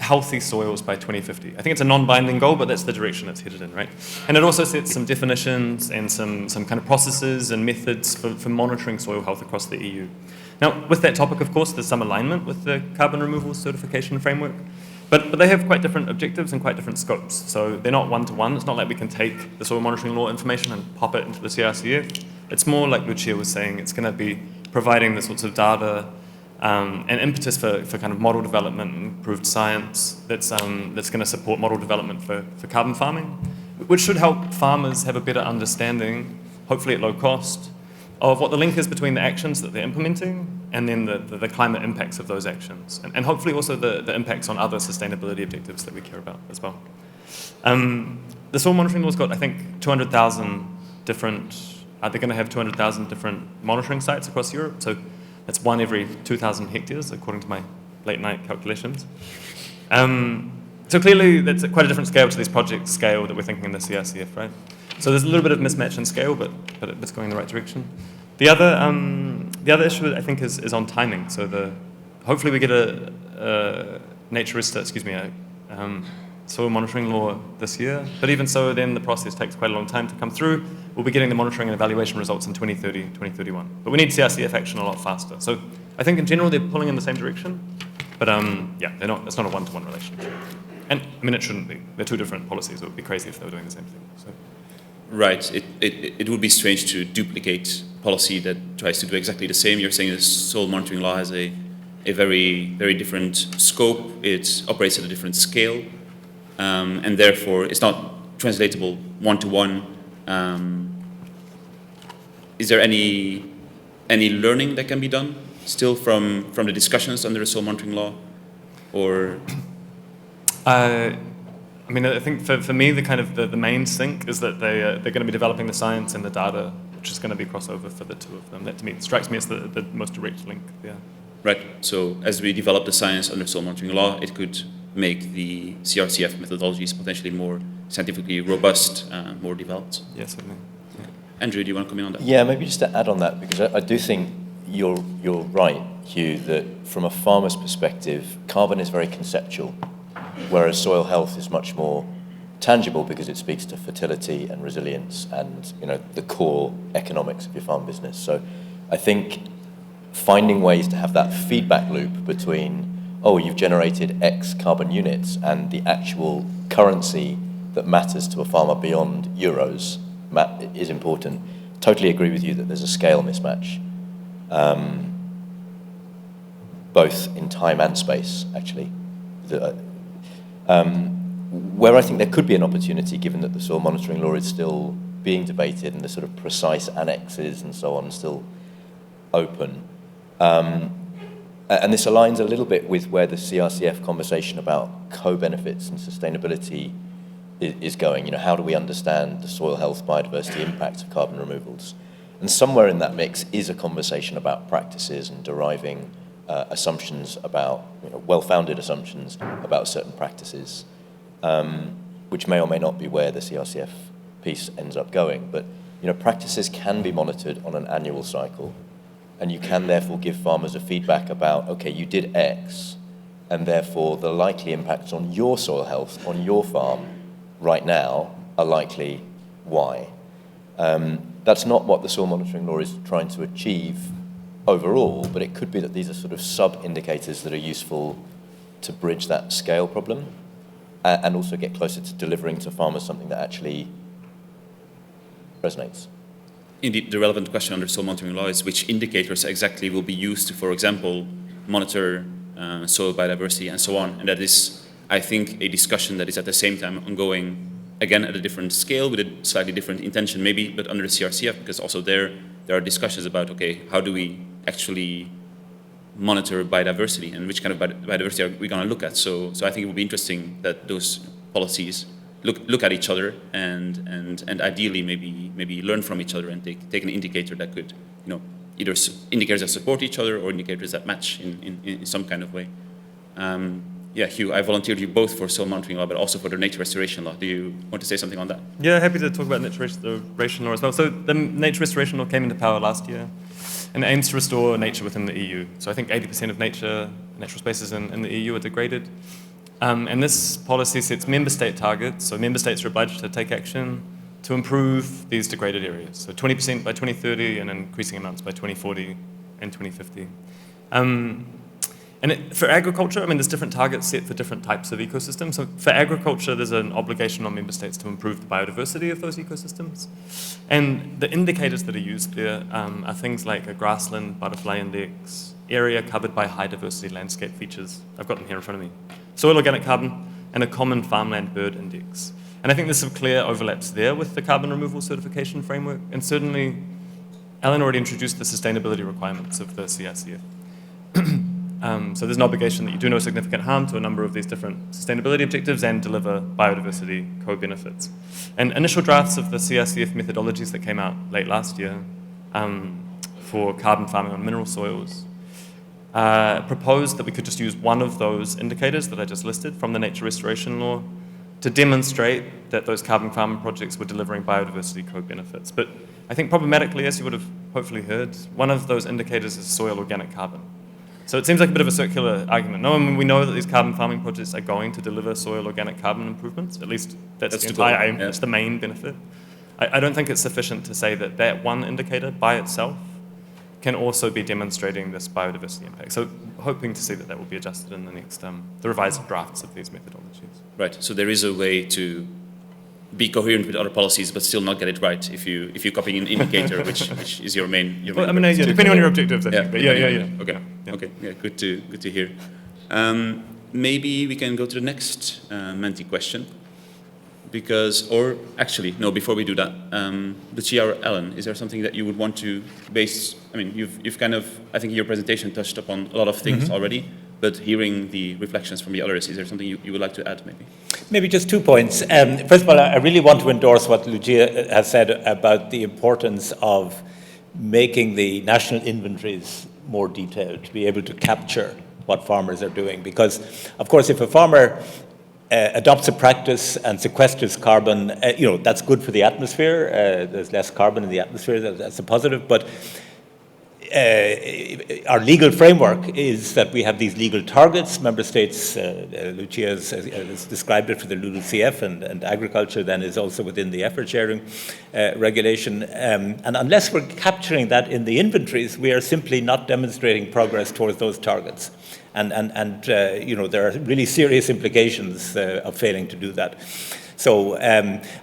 healthy soils by 2050. I think it's a non-binding goal, but that's the direction it's headed in, right? And it also sets some definitions and some kind of processes and methods for monitoring soil health across the EU. Now, with that topic, of course, there's some alignment with the carbon removal certification framework, but they have quite different objectives and quite different scopes. So they're not one-to-one. It's not like we can take the soil monitoring law information and pop it into the CRCF. It's more like Lucia was saying, it's going to be providing the sorts of data and impetus for kind of model development and improved science that's going to support model development for carbon farming, which should help farmers have a better understanding, hopefully at low cost, of what the link is between the actions that they're implementing and then the climate impacts of those actions. And hopefully also the impacts on other sustainability objectives that we care about as well. The soil monitoring law's got, I think, 200,000 different, they're going to have 200,000 different monitoring sites across Europe. So that's 1 every 2,000 hectares, according to my late night calculations. So clearly, that's quite a different scale to these project scale that we're thinking in the CRCF, right? So there's a little bit of mismatch in scale, but it's going in the right direction. The other issue, I think, is on timing. So hopefully we get a soil monitoring law this year. But even so, then the process takes quite a long time to come through. We'll be getting the monitoring and evaluation results in 2030, 2031. But we need CRCF action a lot faster. So I think in general they're pulling in the same direction. But it's not a one-to-one relationship. And I mean, it shouldn't be. They're two different policies. It would be crazy if they were doing the same thing. So. Right. It would be strange to duplicate policy that tries to do exactly the same. You're saying the soil monitoring law has a very, very different scope. It operates at a different scale. And therefore, it's not translatable one-to-one. Is there any learning that can be done still from the discussions under the soil monitoring law, or? I mean, I think for me, the main sync is that they're going to be developing the science and the data, which is going to be crossover for the two of them. That to me strikes me as the most direct link. Yeah. Right. So as we develop the science under soil monitoring law, it could make the CRCF methodologies potentially more scientifically robust, more developed. Yes, certainly. Yeah. Andrew, do you want to comment on that? Yeah, maybe just to add on that, because I do think you're right, Hugh, that from a farmer's perspective, carbon is very conceptual, whereas soil health is much more tangible because it speaks to fertility and resilience and, the core economics of your farm business. So I think finding ways to have that feedback loop between, you've generated X carbon units and the actual currency that matters to a farmer beyond euros is important. Totally agree with you that there's a scale mismatch, both in time and space, actually. Where I think there could be an opportunity, given that the soil monitoring law is still being debated and the sort of precise annexes and so on still open. And this aligns a little bit with where the CRCF conversation about co-benefits and sustainability is going. How do we understand the soil health, biodiversity impacts of carbon removals? And somewhere in that mix is a conversation about practices and deriving assumptions about, well-founded assumptions about certain practices, which may or may not be where the CRCF piece ends up going. But, practices can be monitored on an annual cycle. And you can therefore give farmers a feedback about, okay, you did X, and therefore the likely impacts on your soil health on your farm right now are likely Y. That's not what the soil monitoring law is trying to achieve overall, but it could be that these are sort of sub-indicators that are useful to bridge that scale problem and also get closer to delivering to farmers something that actually resonates. Indeed, the relevant question under soil monitoring law is which indicators exactly will be used to, for example, monitor soil biodiversity and so on. And that is, I think, a discussion that is at the same time ongoing, again, at a different scale with a slightly different intention maybe, but under the CRCF, because also there are discussions about, okay, how do we actually monitor biodiversity and which kind of biodiversity are we going to look at? So I think it will be interesting that those policies look at each other and ideally maybe learn from each other and take an indicator that could, either indicators that support each other or indicators that match in some kind of way. Hugh, I volunteered you both for soil monitoring law, but also for the nature restoration law. Do you want to say something on that? Yeah, happy to talk about nature restoration law as well. So the nature restoration law came into power last year and aims to restore nature within the EU. So I think 80% of natural spaces in the EU are degraded. And this policy sets member state targets, so member states are obliged to take action to improve these degraded areas. So 20% by 2030 and increasing amounts by 2040 and 2050. For agriculture, I mean, there's different targets set for different types of ecosystems. So for agriculture, there's an obligation on member states to improve the biodiversity of those ecosystems. And the indicators that are used there are things like a grassland butterfly index, area covered by high diversity landscape features. I've got them here in front of me. Soil organic carbon, and a common farmland bird index. And I think there's some clear overlaps there with the carbon removal certification framework. And certainly, Alan already introduced the sustainability requirements of the CRCF. So there's an obligation that you do no significant harm to a number of these different sustainability objectives and deliver biodiversity co-benefits. And initial drafts of the CRCF methodologies that came out late last year for carbon farming on mineral soils proposed that we could just use one of those indicators that I just listed from the nature restoration law to demonstrate that those carbon farming projects were delivering biodiversity co-benefits. But I think problematically, as you would have hopefully heard, one of those indicators is soil organic carbon. So it seems like a bit of a circular argument. No, I mean, we know that these carbon farming projects are going to deliver soil organic carbon improvements. At least that's the entire aim. Yeah. That's the main benefit. I don't think it's sufficient to say that that one indicator by itself can also be demonstrating this biodiversity impact. So hoping to see that that will be adjusted in the next, the revised drafts of these methodologies. Right, so there is a way to be coherent with other policies, but still not get it right if you copy an indicator, which is your main. Well, I mean, yeah, depending on your objectives, I think. But yeah. Okay, yeah. Okay, yeah, good to hear. Maybe we can go to the next Menti question, or actually, no. Before we do that, Lucia or Alan, is there something that you would want to base? I mean, you've kind of, I think your presentation touched upon a lot of things already. But hearing the reflections from the others, is there something you would like to add, maybe? Maybe just 2 points. First of all, I really want to endorse what Lucia has said about the importance of making the national inventories more detailed, to be able to capture what farmers are doing. Because, of course, if a farmer adopts a practice and sequesters carbon, that's good for the atmosphere. There's less carbon in the atmosphere, that's a positive. But our legal framework is that we have these legal targets. Member states, Lucia has described it for the LULUCF, and agriculture then is also within the effort sharing regulation. And unless we're capturing that in the inventories, we are simply not demonstrating progress towards those targets. And there are really serious implications of failing to do that. So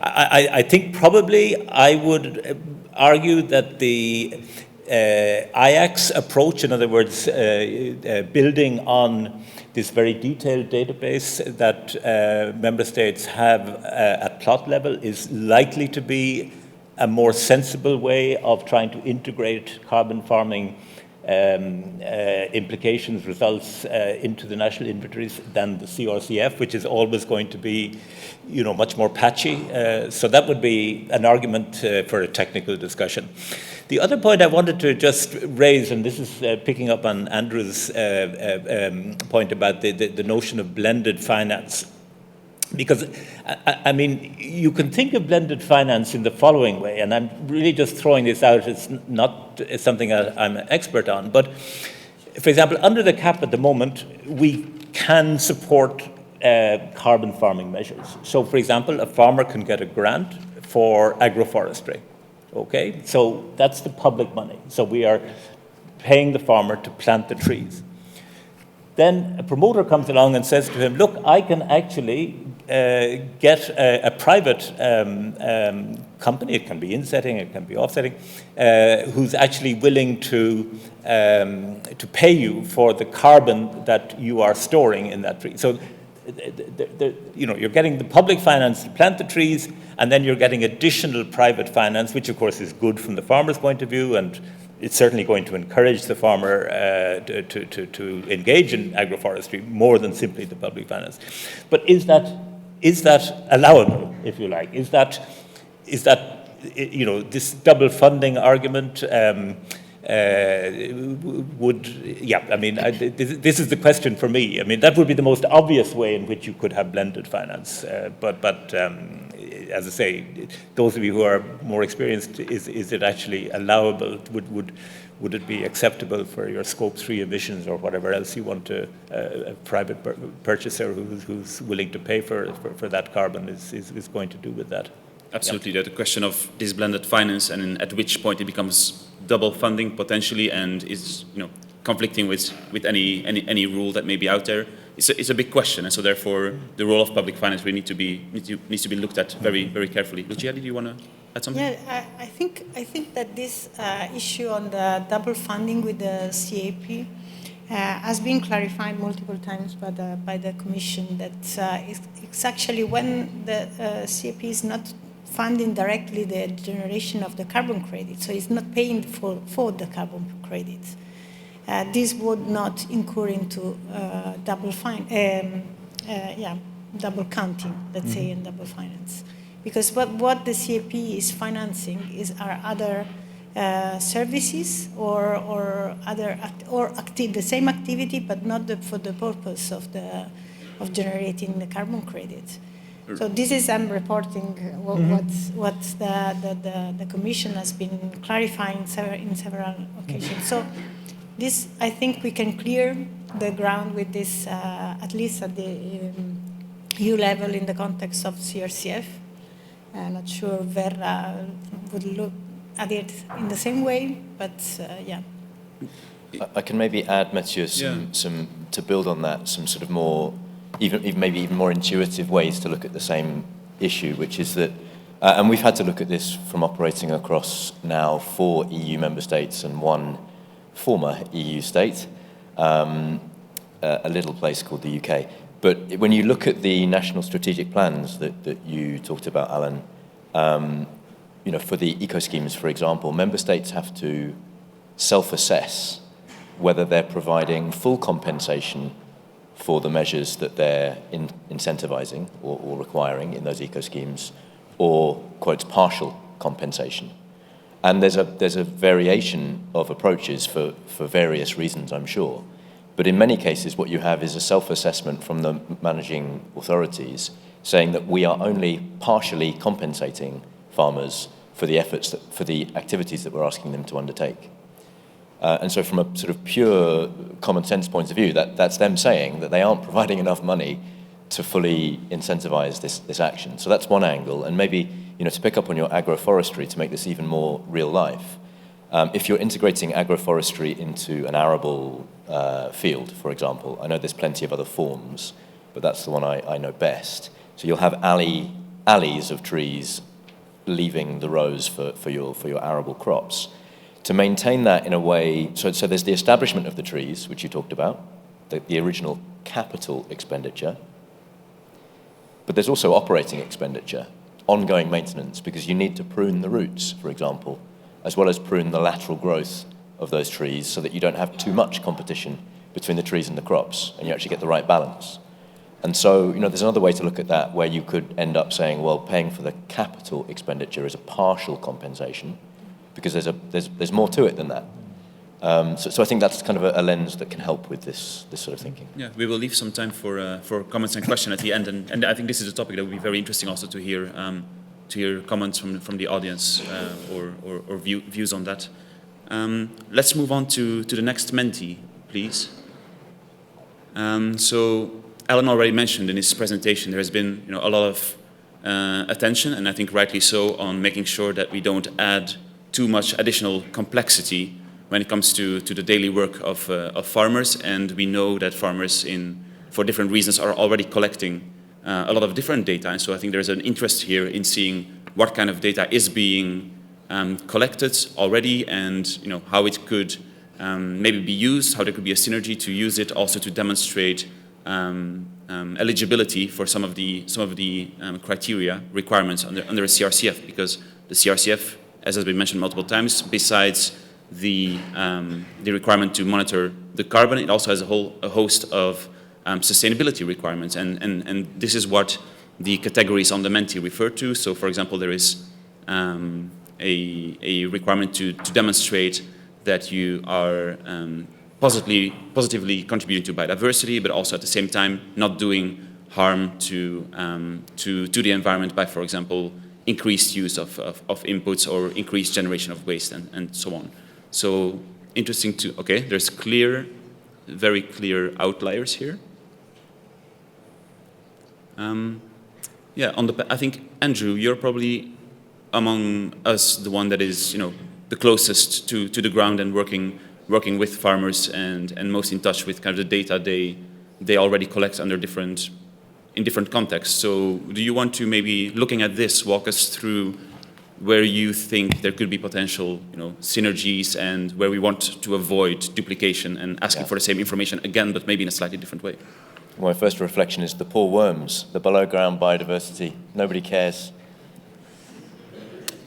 I think probably I would argue that the IAC's approach, in other words, building on this very detailed database that member states have at plot level, is likely to be a more sensible way of trying to integrate carbon farming implications, results into the national inventories than the CRCF, which is always going to be, much more patchy. So that would be an argument for a technical discussion. The other point I wanted to just raise, and this is picking up on Andrew's point about the notion of blended finance. Because, I mean, you can think of blended finance in the following way, and I'm really just throwing this out. It's not something I'm an expert on. But, for example, under the CAP at the moment, we can support carbon farming measures. So, for example, a farmer can get a grant for agroforestry. Okay, so that's the public money. So we are paying the farmer to plant the trees. Then a promoter comes along and says to him, look, I can actually get a private company, it can be insetting, it can be offsetting, who's actually willing to pay you for the carbon that you are storing in that tree. So you're getting the public finance to plant the trees, and then you're getting additional private finance, which of course is good from the farmer's point of view, and it's certainly going to encourage the farmer to engage in agroforestry more than simply the public finance. But is that allowable, if you like? Is that this double funding argument? This is the question for me. I mean, that would be the most obvious way in which you could have blended finance. But as I say, those of you who are more experienced, is it actually allowable? would it be acceptable for your scope 3 emissions or whatever else you want to, a private purchaser who's willing to pay for that carbon is going to do with that? Absolutely, the question of this blended finance and at which point it becomes double funding potentially and is conflicting with any rule that may be out there. It's a big question, and so therefore the role of public finance really needs to be looked at very, very carefully. Lucia, did you want to add something? Yeah, I think that this issue on the double funding with the CAP has been clarified multiple times by the Commission. That it's actually when the CAP is not funding directly the generation of the carbon credit, so it's not paying for the carbon credits. This would not incur into double counting, let's say, and double finance. Because what the CAP is financing are other services or the same activity, but not for the purpose of generating the carbon credit. So this is I'm reporting what the Commission has been clarifying in several occasions. So this, I think we can clear the ground with this, at least at the EU level in the context of CRCF. I'm not sure Vera would look at it in the same way, but yeah. I can maybe add, Mathieu, some to build on that, some sort of more, maybe even more intuitive ways to look at the same issue, which is that, and we've had to look at this from operating across now 4 EU member states and 1 former EU state, a little place called the UK. But when you look at the national strategic plans that you talked about, Alan, for the eco schemes, for example, member states have to self-assess whether they're providing full compensation for the measures that they're incentivizing or requiring in those eco schemes, or, quote, partial compensation. And there's a variation of approaches for various reasons, I'm sure. But in many cases, what you have is a self-assessment from the managing authorities saying that we are only partially compensating farmers for the efforts, for the activities that we're asking them to undertake. And so from a sort of pure common sense point of view, that's them saying that they aren't providing enough money to fully incentivize this action. So that's one angle. And maybe, to pick up on your agroforestry, to make this even more real life, if you're integrating agroforestry into an arable field, for example, I know there's plenty of other forms, but that's the one I know best. So you'll have alleys of trees leaving the rows for your arable crops. To maintain that in a way, so there's the establishment of the trees, which you talked about, the original capital expenditure, but there's also operating expenditure, ongoing maintenance, because you need to prune the roots, for example, as well as prune the lateral growth of those trees so that you don't have too much competition between the trees and the crops, and you actually get the right balance. And so, there's another way to look at that where you could end up saying, well, paying for the capital expenditure is a partial compensation, because there's more to it than that. So I think that's kind of a lens that can help with this sort of thinking. Yeah, we will leave some time for comments and questions at the end, and I think this is a topic that would be very interesting also to hear comments from the audience or views on that. Let's move on to the next mentee, please. So Alan already mentioned in his presentation there has been a lot of attention, and I think rightly so, on making sure that we don't add too much additional complexity when it comes to the daily work of farmers. And we know that farmers, for different reasons, are already collecting a lot of different data. And so I think there's an interest here in seeing what kind of data is being collected already, and how it could maybe be used, how there could be a synergy to use it also to demonstrate eligibility for some of the criteria requirements under a CRCF, because the CRCF, as has been mentioned multiple times, besides the requirement to monitor the carbon, it also has a host of sustainability requirements, and this is what the categories on the mentee refer to. So, for example, there is a requirement to demonstrate that you are positively contributing to biodiversity, but also at the same time not doing harm to the environment by, for example, increased use of inputs or increased generation of waste and so on. So interesting to, okay, there's very clear outliers here. Yeah, I think, Andrew, you're probably among us the one that is, the closest to the ground and working with farmers and most in touch with kind of the data they already collect in different contexts. So do you want to, maybe looking at this, walk us through where you think there could be potential, synergies, and where we want to avoid duplication and asking for the same information again, but maybe in a slightly different way? My first reflection is the poor worms, the below ground biodiversity. Nobody cares.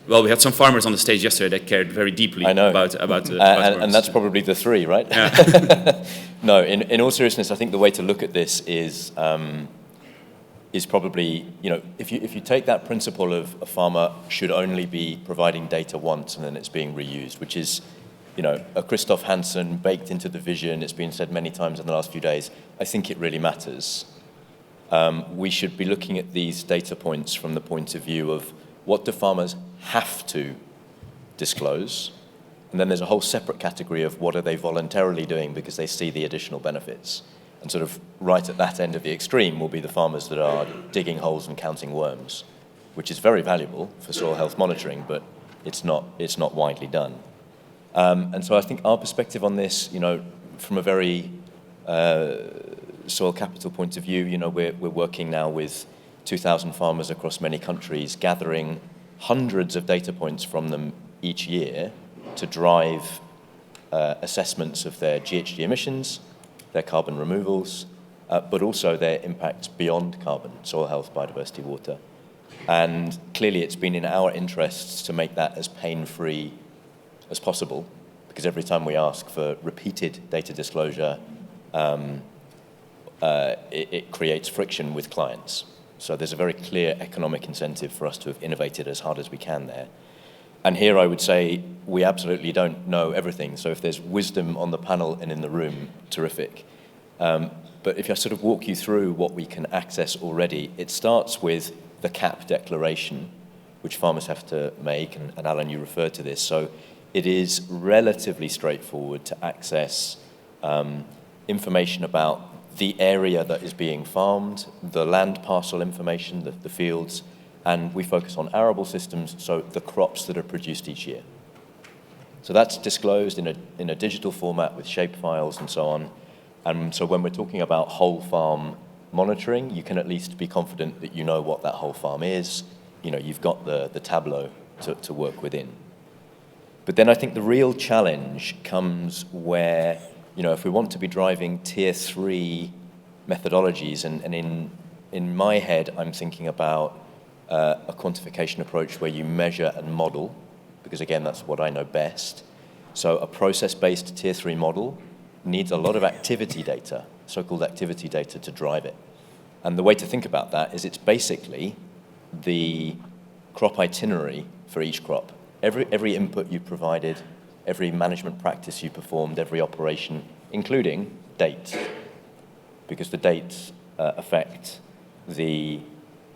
Well, we had some farmers on the stage yesterday that cared very deeply about worms. And that's probably the three, right? Yeah. No, in all seriousness, I think the way to look at this is probably, if you take that principle of a farmer should only be providing data once and then it's being reused, which is, a Christoph Hansen baked into the vision. It's been said many times in the last few days. I think it really matters. We should be looking at these data points from the point of view of what do farmers have to disclose, and then there's a whole separate category of what are they voluntarily doing because they see the additional benefits. And sort of right at that end of the extreme will be the farmers that are digging holes and counting worms, which is very valuable for soil health monitoring, but it's not widely done. And so I think our perspective on this, from a very soil capital point of view, we're working now with 2,000 farmers across many countries, gathering hundreds of data points from them each year to drive assessments of their GHG emissions, their carbon removals, but also their impact beyond carbon, soil health, biodiversity, water. And clearly it's been in our interests to make that as pain-free as possible, because every time we ask for repeated data disclosure, it creates friction with clients. So there's a very clear economic incentive for us to have innovated as hard as we can there. And here I would say we absolutely don't know everything. So if there's wisdom on the panel and in the room, terrific. But if I sort of walk you through what we can access already, it starts with the CAP declaration, which farmers have to make, and Alan, you referred to this. So it is relatively straightforward to access information about the area that is being farmed, the land parcel information, the fields, and we focus on arable systems, so the crops that are produced each year. So that's disclosed in a digital format with shape files and so on. And so when we're talking about whole farm monitoring, you can at least be confident that you know what that whole farm is. You've got the tableau to work within. But then I think the real challenge comes where, if we want to be driving tier 3 methodologies, and in my head, I'm thinking about a quantification approach where you measure and model, because again, that's what I know best. So a process-based tier 3 model needs a lot of activity data, so-called activity data, to drive it. And the way to think about that is it's basically the crop itinerary for each crop. Every input you provided, every management practice you performed, every operation, including dates, because the dates affect the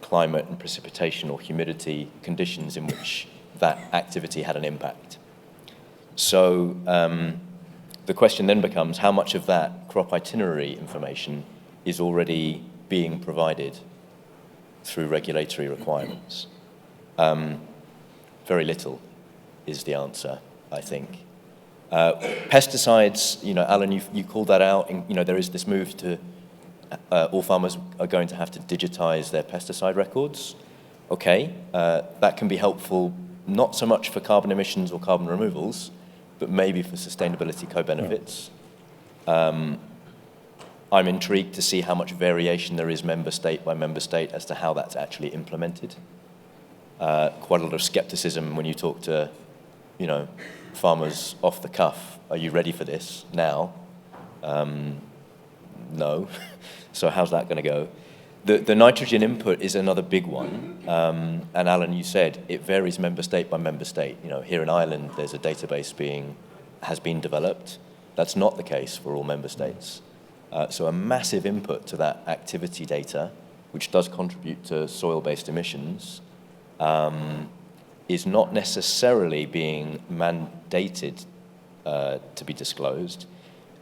climate and precipitation or humidity conditions in which that activity had an impact. So the question then becomes how much of that crop itinerary information is already being provided through regulatory requirements? Very little is the answer, I think. Pesticides, Alan, you called that out. There is this move to all farmers are going to have to digitize their pesticide records. Okay, that can be helpful, not so much for carbon emissions or carbon removals, but maybe for sustainability co-benefits. I'm intrigued to see how much variation there is member state by member state as to how that's actually implemented. Quite a lot of skepticism when you talk to, farmers off the cuff. Are you ready for this now? No. So how's that going to go? The nitrogen input is another big one. And Alan, you said it varies member state by member state. Here in Ireland, there's a database has been developed. That's not the case for all member states. So a massive input to that activity data, which does contribute to soil-based emissions, is not necessarily being mandated to be disclosed.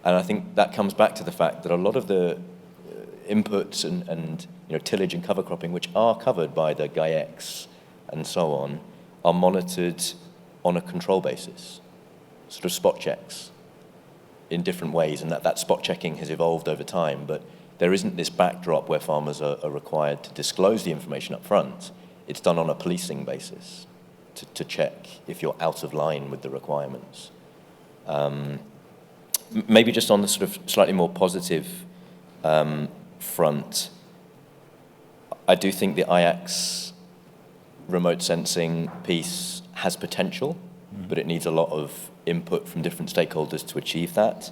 And I think that comes back to the fact that a lot of the inputs and tillage and cover cropping, which are covered by the GAIEX and so on, are monitored on a control basis, sort of spot checks in different ways, and that spot checking has evolved over time, but there isn't this backdrop where farmers are required to disclose the information up front. It's done on a policing basis to check if you're out of line with the requirements. Maybe just on the sort of slightly more positive front, I do think the IACS remote sensing piece has potential, but it needs a lot of input from different stakeholders to achieve that.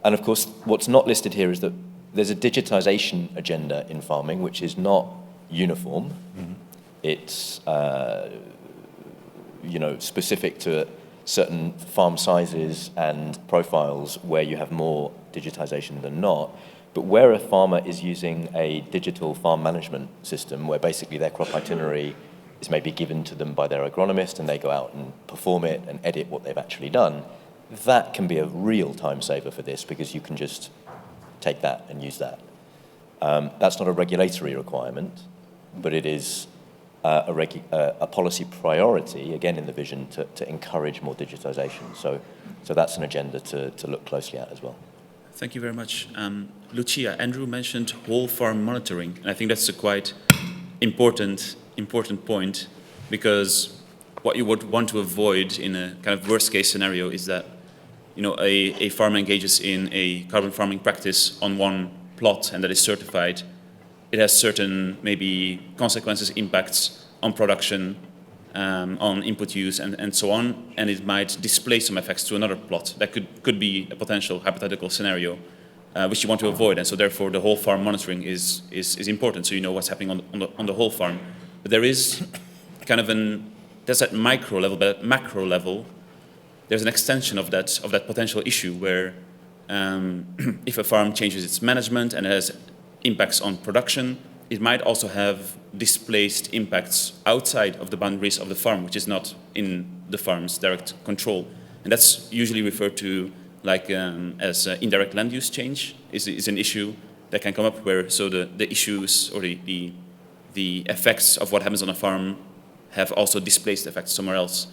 And of course, what's not listed here is that there's a digitization agenda in farming, which is not uniform. Mm-hmm. It's specific to certain farm sizes and profiles where you have more digitization than not. But where a farmer is using a digital farm management system, where basically their crop itinerary is maybe given to them by their agronomist and they go out and perform it and edit what they've actually done, that can be a real time saver for this, because you can just take that and use that. That's not a regulatory requirement, but it is a policy priority, again in the vision, to encourage more digitization. So that's an agenda to look closely at as well. Thank you very much. Lucia, Andrew mentioned whole farm monitoring, and I think that's a quite important point, because what you would want to avoid in a kind of worst case scenario is that a farmer engages in a carbon farming practice on one plot and that is certified. It has certain maybe consequences, impacts on production, on input use and so on, and it might display some effects to another plot. That could be a potential hypothetical scenario which you want to avoid, and so therefore the whole farm monitoring is important, so you know what's happening on the whole farm. But there is kind of that's at micro level, but at macro level, there's an extension of that potential issue where if a farm changes its management and has impacts on production, it might also have displaced impacts outside of the boundaries of the farm, which is not in the farm's direct control. And that's usually referred to like as indirect land use change is an issue that can come up where the issues or the effects of what happens on a farm have also displaced effects somewhere else.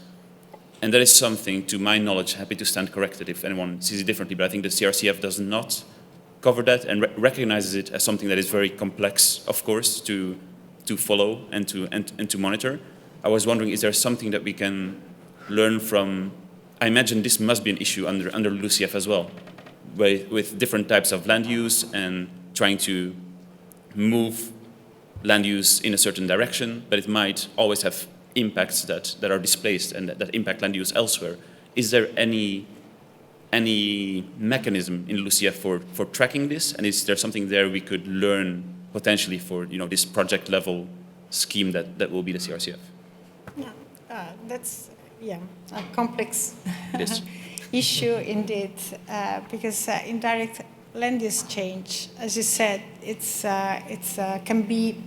And that is something, to my knowledge, happy to stand corrected if anyone sees it differently, but I think the CRCF does not cover that and recognizes it as something that is very complex, of course, to follow and to monitor. I was wondering, is there something that we can learn from? I imagine this must be an issue under LULUCF as well, with different types of land use and trying to move land use in a certain direction, but it might always have impacts that are displaced and that impact land use elsewhere. Is there any mechanism in LULUCF for tracking this? And is there something there we could learn potentially for this project level scheme that will be the CRCF? Yeah, that's a complex issue indeed, because indirect land use change, as you said, it's can be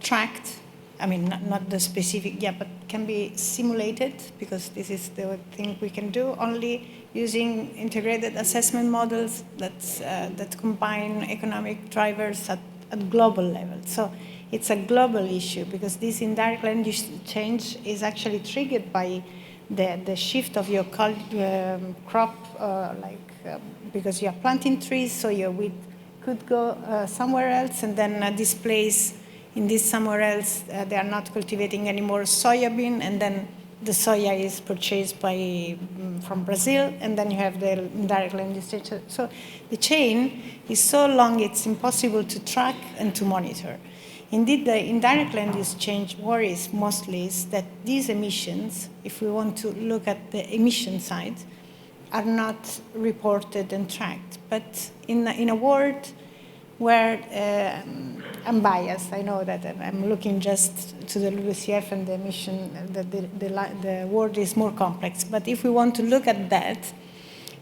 tracked. I mean, not the specific, but can be simulated, because this is the thing we can do only using integrated assessment models that combine economic drivers at global level. So it's a global issue, because this indirect land use change is actually triggered by the shift of your crop, because you are planting trees, so your wheat could go somewhere else and then displace. In this somewhere else, they are not cultivating anymore soybean, and then the soya is purchased from Brazil, and then you have the indirect land use change. So the chain is so long, it's impossible to track and to monitor. Indeed, the indirect land use change worries mostly is that these emissions, if we want to look at the emission side, are not reported and tracked. But in a world where I'm biased, I know that I'm looking just to the LULUCF and the emission, the world is more complex. But if we want to look at that,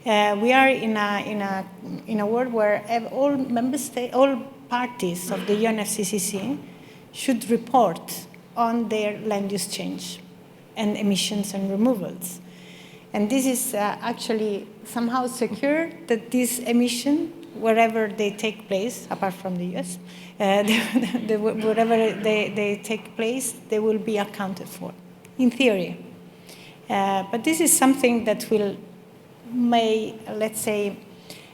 we are in a world where all member states, all parties of the UNFCCC should report on their land use change and emissions and removals. And this is actually somehow secure that these emissions, wherever they take place, apart from the US, wherever they take place, they will be accounted for, in theory. But this is something that may, let's say,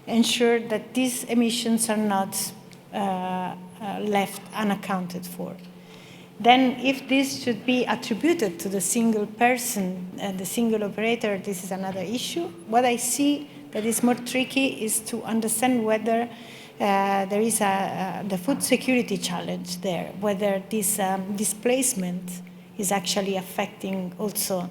ensure that these emissions are not left unaccounted for. Then if this should be attributed to the single person and the single operator, this is another issue. What I see that is more tricky is to understand whether there is the food security challenge there, whether this displacement is actually affecting also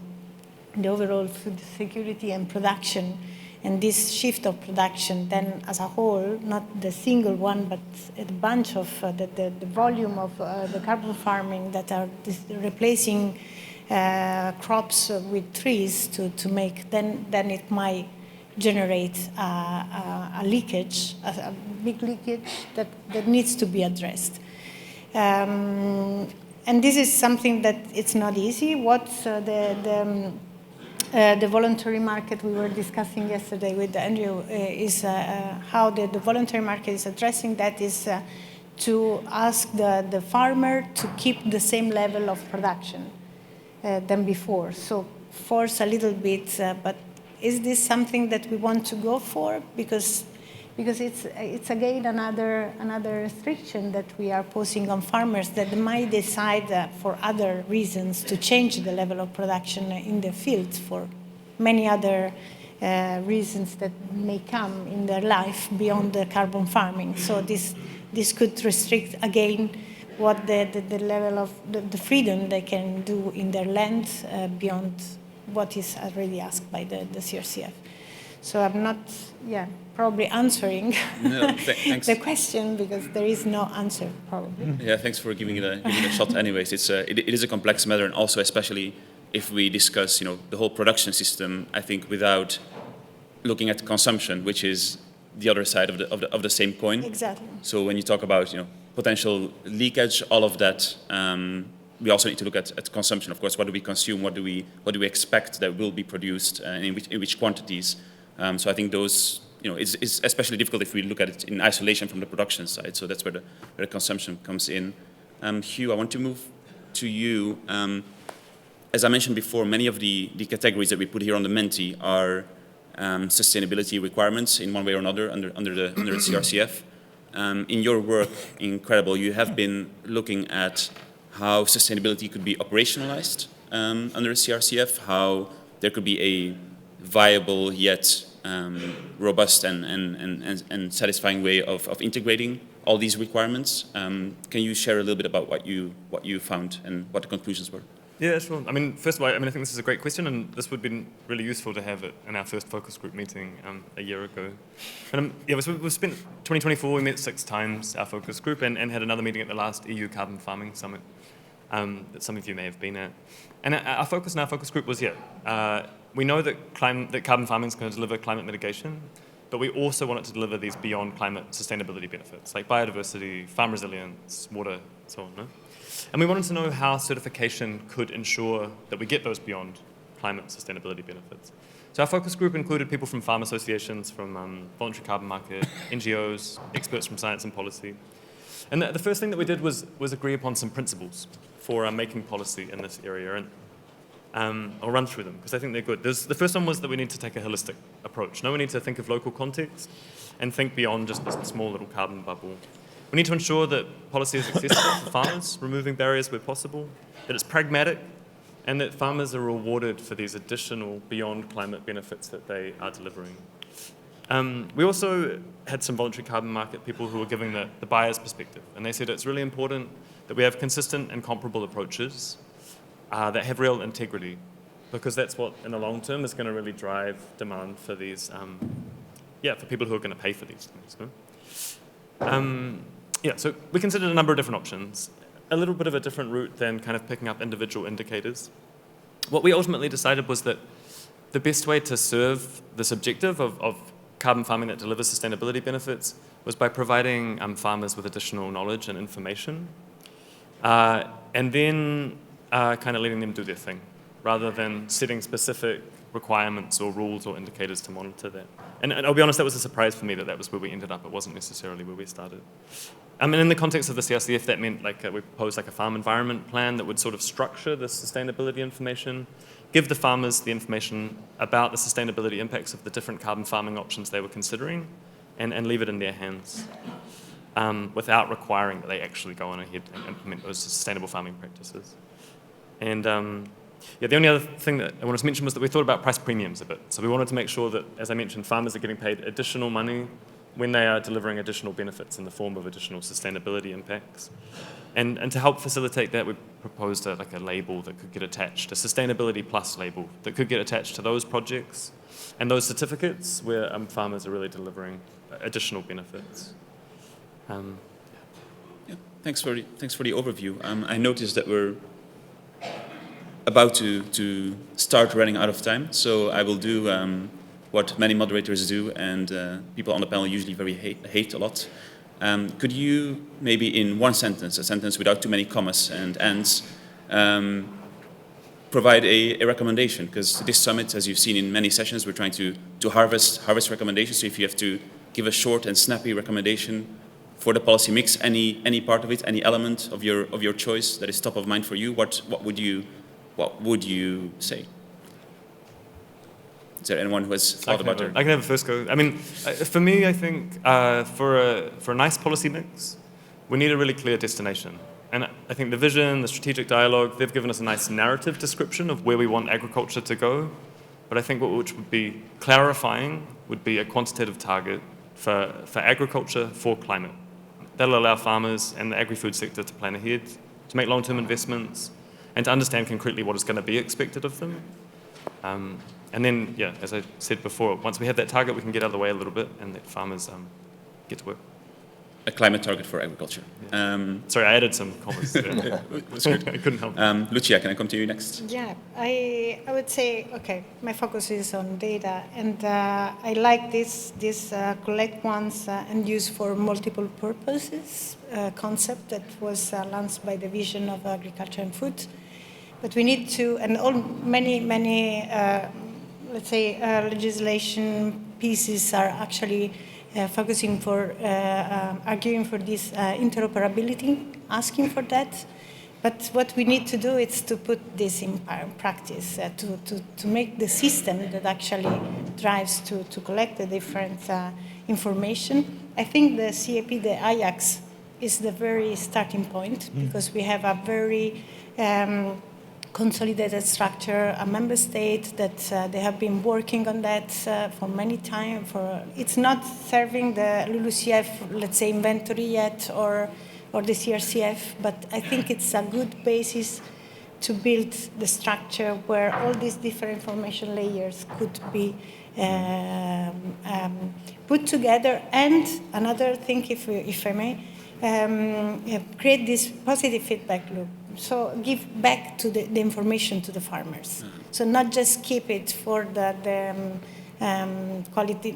the overall food security and production, and this shift of production then as a whole, not the single one, but a bunch of the volume of the carbon farming that are replacing crops with trees to make, then it might generate a leakage, a big leakage that needs to be addressed. And this is something that it's not easy. What's the voluntary market we were discussing yesterday with Andrew is how the voluntary market is addressing that is to ask the farmer to keep the same level of production than before. So force a little bit, but is this something that we want to go for? Because it's again another restriction that we are posing on farmers that might decide for other reasons to change the level of production in the fields for many other reasons that may come in their life beyond the carbon farming. So this could restrict again what the level of the freedom they can do in their land beyond what is already asked by the CRCF. So I'm not, probably answering the question because there is no answer, probably. Yeah, thanks for giving it a shot. Anyways, it is a complex matter, and also especially if we discuss, the whole production system. I think without looking at consumption, which is the other side of the same coin. Exactly. So when you talk about potential leakage, all of that. We also need to look at consumption. Of course, what do we consume? What do we expect that will be produced, and in which quantities? So I think those, it's especially difficult if we look at it in isolation from the production side. So that's where the consumption comes in. Hugh, I want to move to you. As I mentioned before, many of the categories that we put here on the Menti are sustainability requirements in one way or another under the CRCF. In your work, Incredible, you have been looking at how sustainability could be operationalized under the CRCF, how there could be a viable yet robust and satisfying way of integrating all these requirements. Can you share a little bit about what you found and what the conclusions were? Yeah, sure. I mean, first of all, I think this is a great question, and this would have been really useful to have it in our first focus group meeting a year ago. And we've spent 2024, we met 6 times, our focus group, and had another meeting at the last EU Carbon Farming Summit that some of you may have been at. And our focus in our focus group was, we know that carbon farming is going to deliver climate mitigation, but we also want it to deliver these beyond climate sustainability benefits, like biodiversity, farm resilience, water, so on. No? And we wanted to know how certification could ensure that we get those beyond climate sustainability benefits. So our focus group included people from farm associations, from voluntary carbon market, NGOs, experts from science and policy. And the first thing that we did was agree upon some principles for making policy in this area. And I'll run through them because I think they're good. The first one was that we need to take a holistic approach. No, we need to think of local context and think beyond just this small little carbon bubble. We need to ensure that policy is accessible for farmers, removing barriers where possible, that it's pragmatic, and that farmers are rewarded for these additional beyond climate benefits that they are delivering. We also had some voluntary carbon market people who were giving the buyer's perspective, and they said it's really important that we have consistent and comparable approaches that have real integrity, because that's what, in the long term, is going to really drive demand for these, for people who are going to pay for these things. No? So we considered a number of different options, a little bit of a different route than kind of picking up individual indicators. What we ultimately decided was that the best way to serve this objective of carbon farming that delivers sustainability benefits was by providing farmers with additional knowledge and information, and then kind of letting them do their thing, rather than setting specific requirements or rules or indicators to monitor that. And I'll be honest, that was a surprise for me that was where we ended up. It wasn't necessarily where we started. And in the context of the CRCF, that meant we proposed a farm environment plan that would sort of structure the sustainability information, give the farmers the information about the sustainability impacts of the different carbon farming options they were considering, and leave it in their hands without requiring that they actually go on ahead and implement those sustainable farming practices. And the only other thing that I wanted to mention was that we thought about price premiums a bit. So we wanted to make sure that, as I mentioned, farmers are getting paid additional money when they are delivering additional benefits in the form of additional sustainability impacts. And to help facilitate that, we proposed a label that could get attached, a Sustainability Plus label that could get attached to those projects and those certificates where farmers are really delivering additional benefits. Thanks for the overview. I noticed that we're about to start running out of time, so I will do what many moderators do, and people on the panel usually hate a lot. Could you maybe in one sentence, a sentence without too many commas and ends, provide a recommendation? Because this summit, as you've seen in many sessions, we're trying to harvest recommendations. So if you have to give a short and snappy recommendation for the policy mix, any part of it, any element of your choice that is top of mind for you, what would you say? Is there anyone who has thought about it? I can have a first go. I mean, for me, I think for a nice policy mix, we need a really clear destination. And I think the vision, the strategic dialogue, they've given us a nice narrative description of where we want agriculture to go. But I think which would be clarifying would be a quantitative target for agriculture for climate. That'll allow farmers and the agri-food sector to plan ahead, to make long-term investments, and to understand concretely what is going to be expected of them. And then, as I said before, once we have that target, we can get out of the way a little bit and let farmers get to work. A climate target for agriculture. Yeah. Sorry, I added some comments there. I couldn't help. Lucia, can I come to you next? Yeah, I would say, okay, my focus is on data, and I like this collect once and use for multiple purposes concept that was launched by the Vision of Agriculture and Food. But we need to, and many let's say, legislation pieces are actually focusing for, arguing for this interoperability, asking for that. But what we need to do is to put this in practice, to make the system that actually drives to collect the different information. I think the CAP, the Ajax, is the very starting point, because we have a very consolidated structure, a member state that they have been working on that for many time. It's not serving the LULUCF, let's say, inventory yet, or the CRCF, but I think it's a good basis to build the structure where all these different information layers could be put together. And another thing, if I may, create this positive feedback loop. So give back to the information to the farmers. So not just keep it for the quality,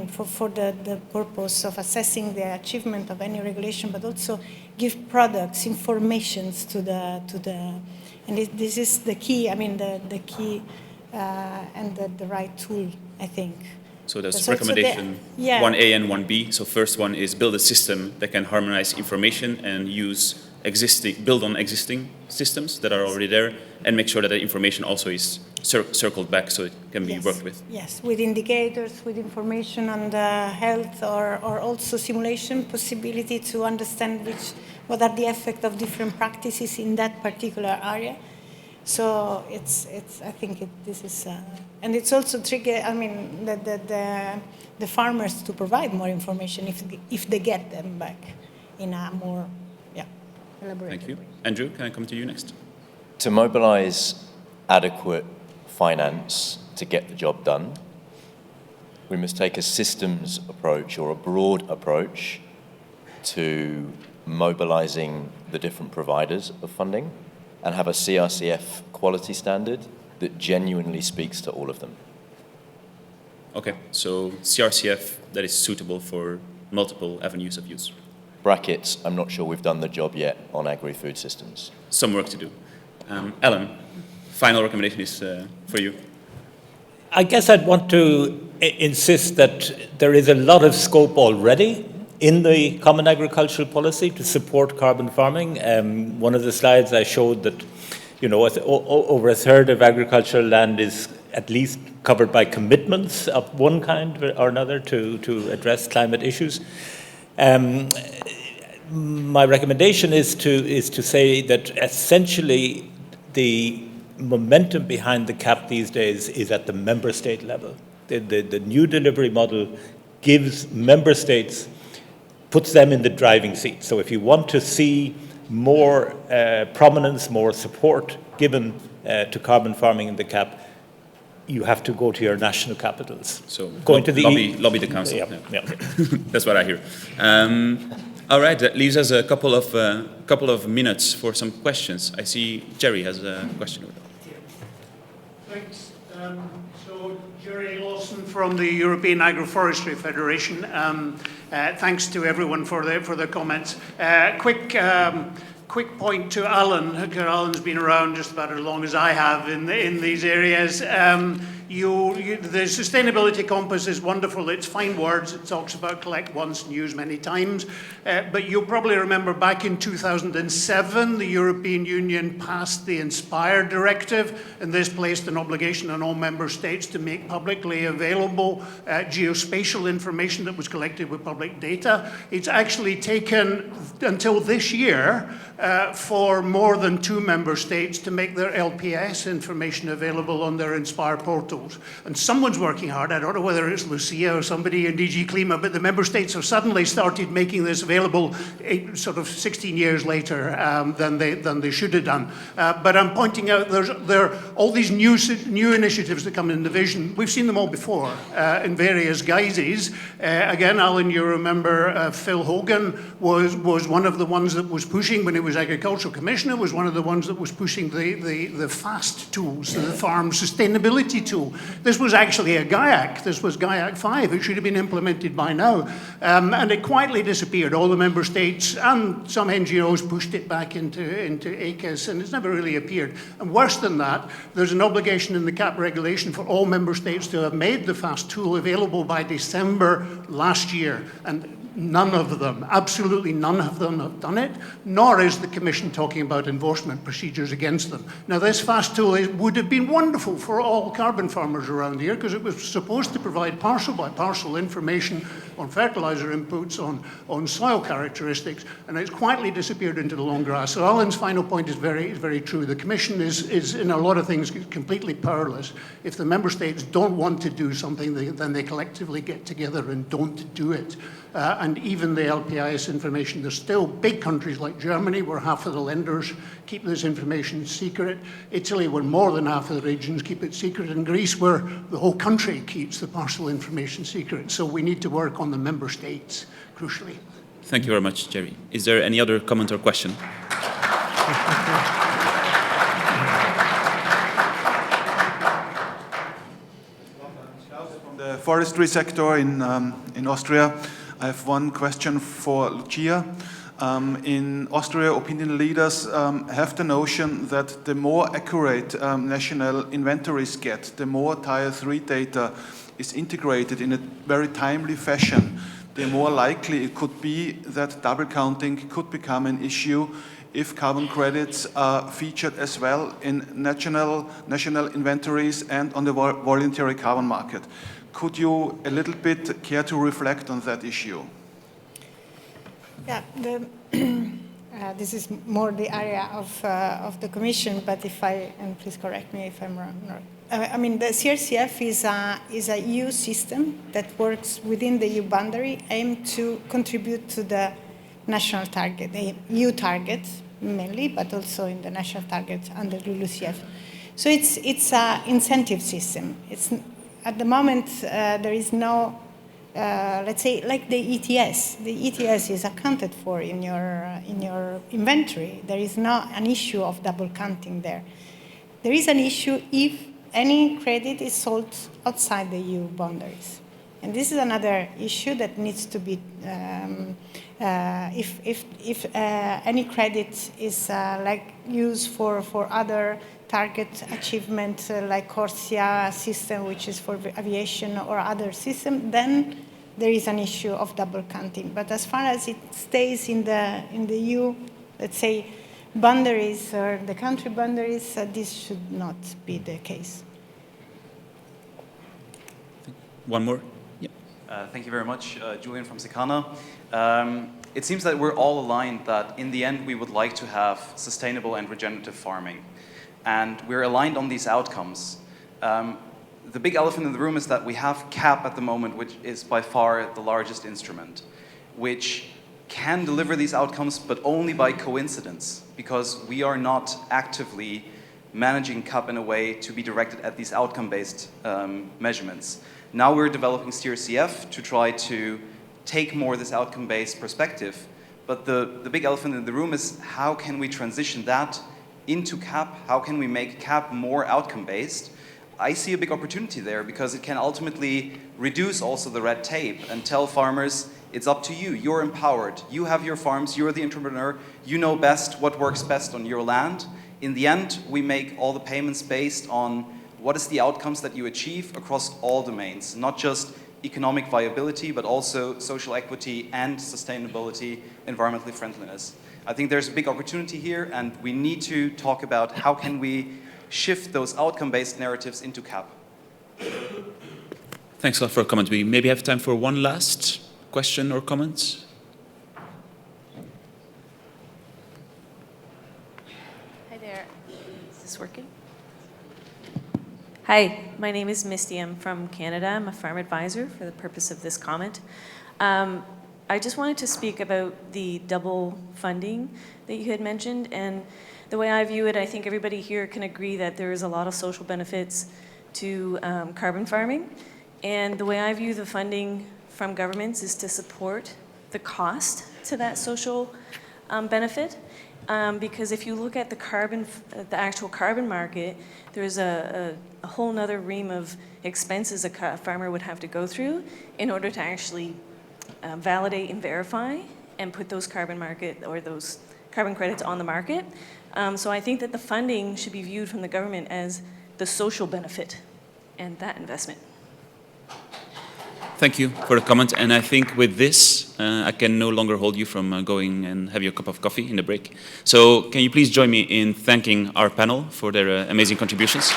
for the purpose of assessing the achievement of any regulation, but also give products, informations to the, and this is the key, the key and the right tool, I think. So there's recommendation 1A and 1B. So first one is build a system that can harmonize information and build on existing systems that are already there, and make sure that the information also is circled back so it can be worked with. Yes, with indicators, with information on the health, or also simulation possibility to understand what are the effects of different practices in that particular area. So I think this is, and it's also trigger. The farmers to provide more information if they get them back in a more elaborated Thank you. way. Andrew, can I come to you next? To mobilize adequate finance to get the job done, we must take a systems approach or a broad approach to mobilizing the different providers of funding, and have a CRCF quality standard that genuinely speaks to all of them. Okay, so CRCF that is suitable for multiple avenues of use. Brackets, I'm not sure we've done the job yet on agri-food systems. Some work to do. Ellen, final recommendation is for you. I guess I'd want to insist that there is a lot of scope already in the Common Agricultural Policy to support carbon farming. One of the slides I showed that, you know, over a third of agricultural land is at least covered by commitments of one kind or another to address climate issues. My recommendation is to say that essentially the momentum behind the CAP these days is at the member state level. The new delivery model gives member states, puts them in the driving seat. So if you want to see more prominence, more support given to carbon farming in the CAP, you have to go to your national capitals. So going to the lobby the council. Yeah. That's what I hear. All right, that leaves us a couple of minutes for some questions. I see Jerry has a question. Thanks. So Jerry Lawson from the European Agroforestry Federation. Thanks to everyone for their comments. Quick point to Alan. Alan's been around just about as long as I have in these areas. The sustainability compass is wonderful. It's fine words. It talks about collect once and use many times. But you'll probably remember back in 2007, the European Union passed the INSPIRE directive, and this placed an obligation on all member states to make publicly available geospatial information that was collected with public data. It's actually taken until this year for more than 2 member states to make their LPS information available on their INSPIRE portals. And someone's working hard. I don't know whether it's Lucia or somebody in DG Klima, but the member states have suddenly started making this available sort of 16 years later than they should have done. But I'm pointing out there are all these new initiatives that come in the vision. We've seen them all before in various guises. Again, Alan, you remember Phil Hogan was one of the ones that was pushing, when he was Agricultural Commissioner, was one of the ones that was pushing the FAST tools, the Farm Sustainability Tool. This was actually a GAIAC. This was GAIAC 5. It should have been implemented by now. And it quietly disappeared. All the member states and some NGOs pushed it back into ACES, and it's never really appeared. And worse than that, there's an obligation in the CAP regulation for all member states to have made the FAST tool available by December last year. And none of them, absolutely none of them have done it, nor is the Commission talking about enforcement procedures against them. Now, this FAST tool would have been wonderful for all carbon farmers around here because it was supposed to provide parcel by parcel information on fertilizer inputs, on soil characteristics, and it's quietly disappeared into the long grass. So Alan's final point is very true. The Commission is in a lot of things completely powerless. If the member states don't want to do something, then they collectively get together and don't do it. And even the LPIS information, there's still big countries like Germany where half of the lenders keep this information secret. Italy, where more than half of the regions keep it secret. And Greece, where the whole country keeps the parcel information secret. So we need to work on the member states, crucially. Thank you very much, Jerry. Is there any other comment or question? From the forestry sector in Austria, I have one question for Lucia. In Austria, opinion leaders have the notion that the more accurate national inventories get, the more Tier 3 data is integrated in a very timely fashion, the more likely it could be that double counting could become an issue if carbon credits are featured as well in national inventories and on the voluntary carbon market. Could you a little bit care to reflect on that issue? Yeah, this is more the area of the Commission, but and please correct me if I'm wrong. I mean, the CRCF is a EU system that works within the EU boundary, aimed to contribute to the national target, the EU targets mainly, but also in the national targets under LULUCF. So it's an incentive system. At the moment, there is no, let's say, like the ETS. The ETS is accounted for in your inventory. There is not an issue of double counting there. There is an issue if any credit is sold outside the EU boundaries. And this is another issue that needs to be if any credit is like used for other target achievement like CORSIA system, which is for aviation, or other system, then there is an issue of double counting. But as far as it stays in the EU, let's say, boundaries or the country boundaries, this should not be the case. One more. Yeah. Thank you very much, Julian from Secana. It seems that we're all aligned that in the end we would like to have sustainable and regenerative farming. And we're aligned on these outcomes. The big elephant in the room is that we have CAP at the moment, which is by far the largest instrument, which can deliver these outcomes, but only by coincidence, because we are not actively managing CAP in a way to be directed at these outcome-based measurements. Now we're developing CRCF to try to take more this outcome-based perspective, but the big elephant in the room is how can we transition that into CAP? How can we make CAP more outcome-based? I see a big opportunity there because it can ultimately reduce also the red tape and tell farmers, it's up to you, you're empowered, you have your farms, you're the entrepreneur, you know best what works best on your land. In the end, we make all the payments based on what is the outcomes that you achieve across all domains, not just economic viability, but also social equity and sustainability, environmental friendliness. I think there's a big opportunity here, and we need to talk about how can we shift those outcome-based narratives into CAP. Thanks a lot for a comment. We maybe have time for one last question or comment. Hi there. Is this working? Hi, my name is Misty. I'm from Canada. I'm a farm advisor for the purpose of this comment. I just wanted to speak about the double funding that you had mentioned, and the way I view it, I think everybody here can agree that there is a lot of social benefits to carbon farming, and the way I view the funding from governments is to support the cost to that social benefit, because if you look at the actual carbon market, there's a whole nother ream of expenses a farmer would have to go through in order to actually validate and verify and put those carbon credits on the market. So I think that the funding should be viewed from the government as the social benefit and that investment. Thank you for the comment. And I think with this, I can no longer hold you from going and have your cup of coffee in the break. So can you please join me in thanking our panel for their amazing contributions?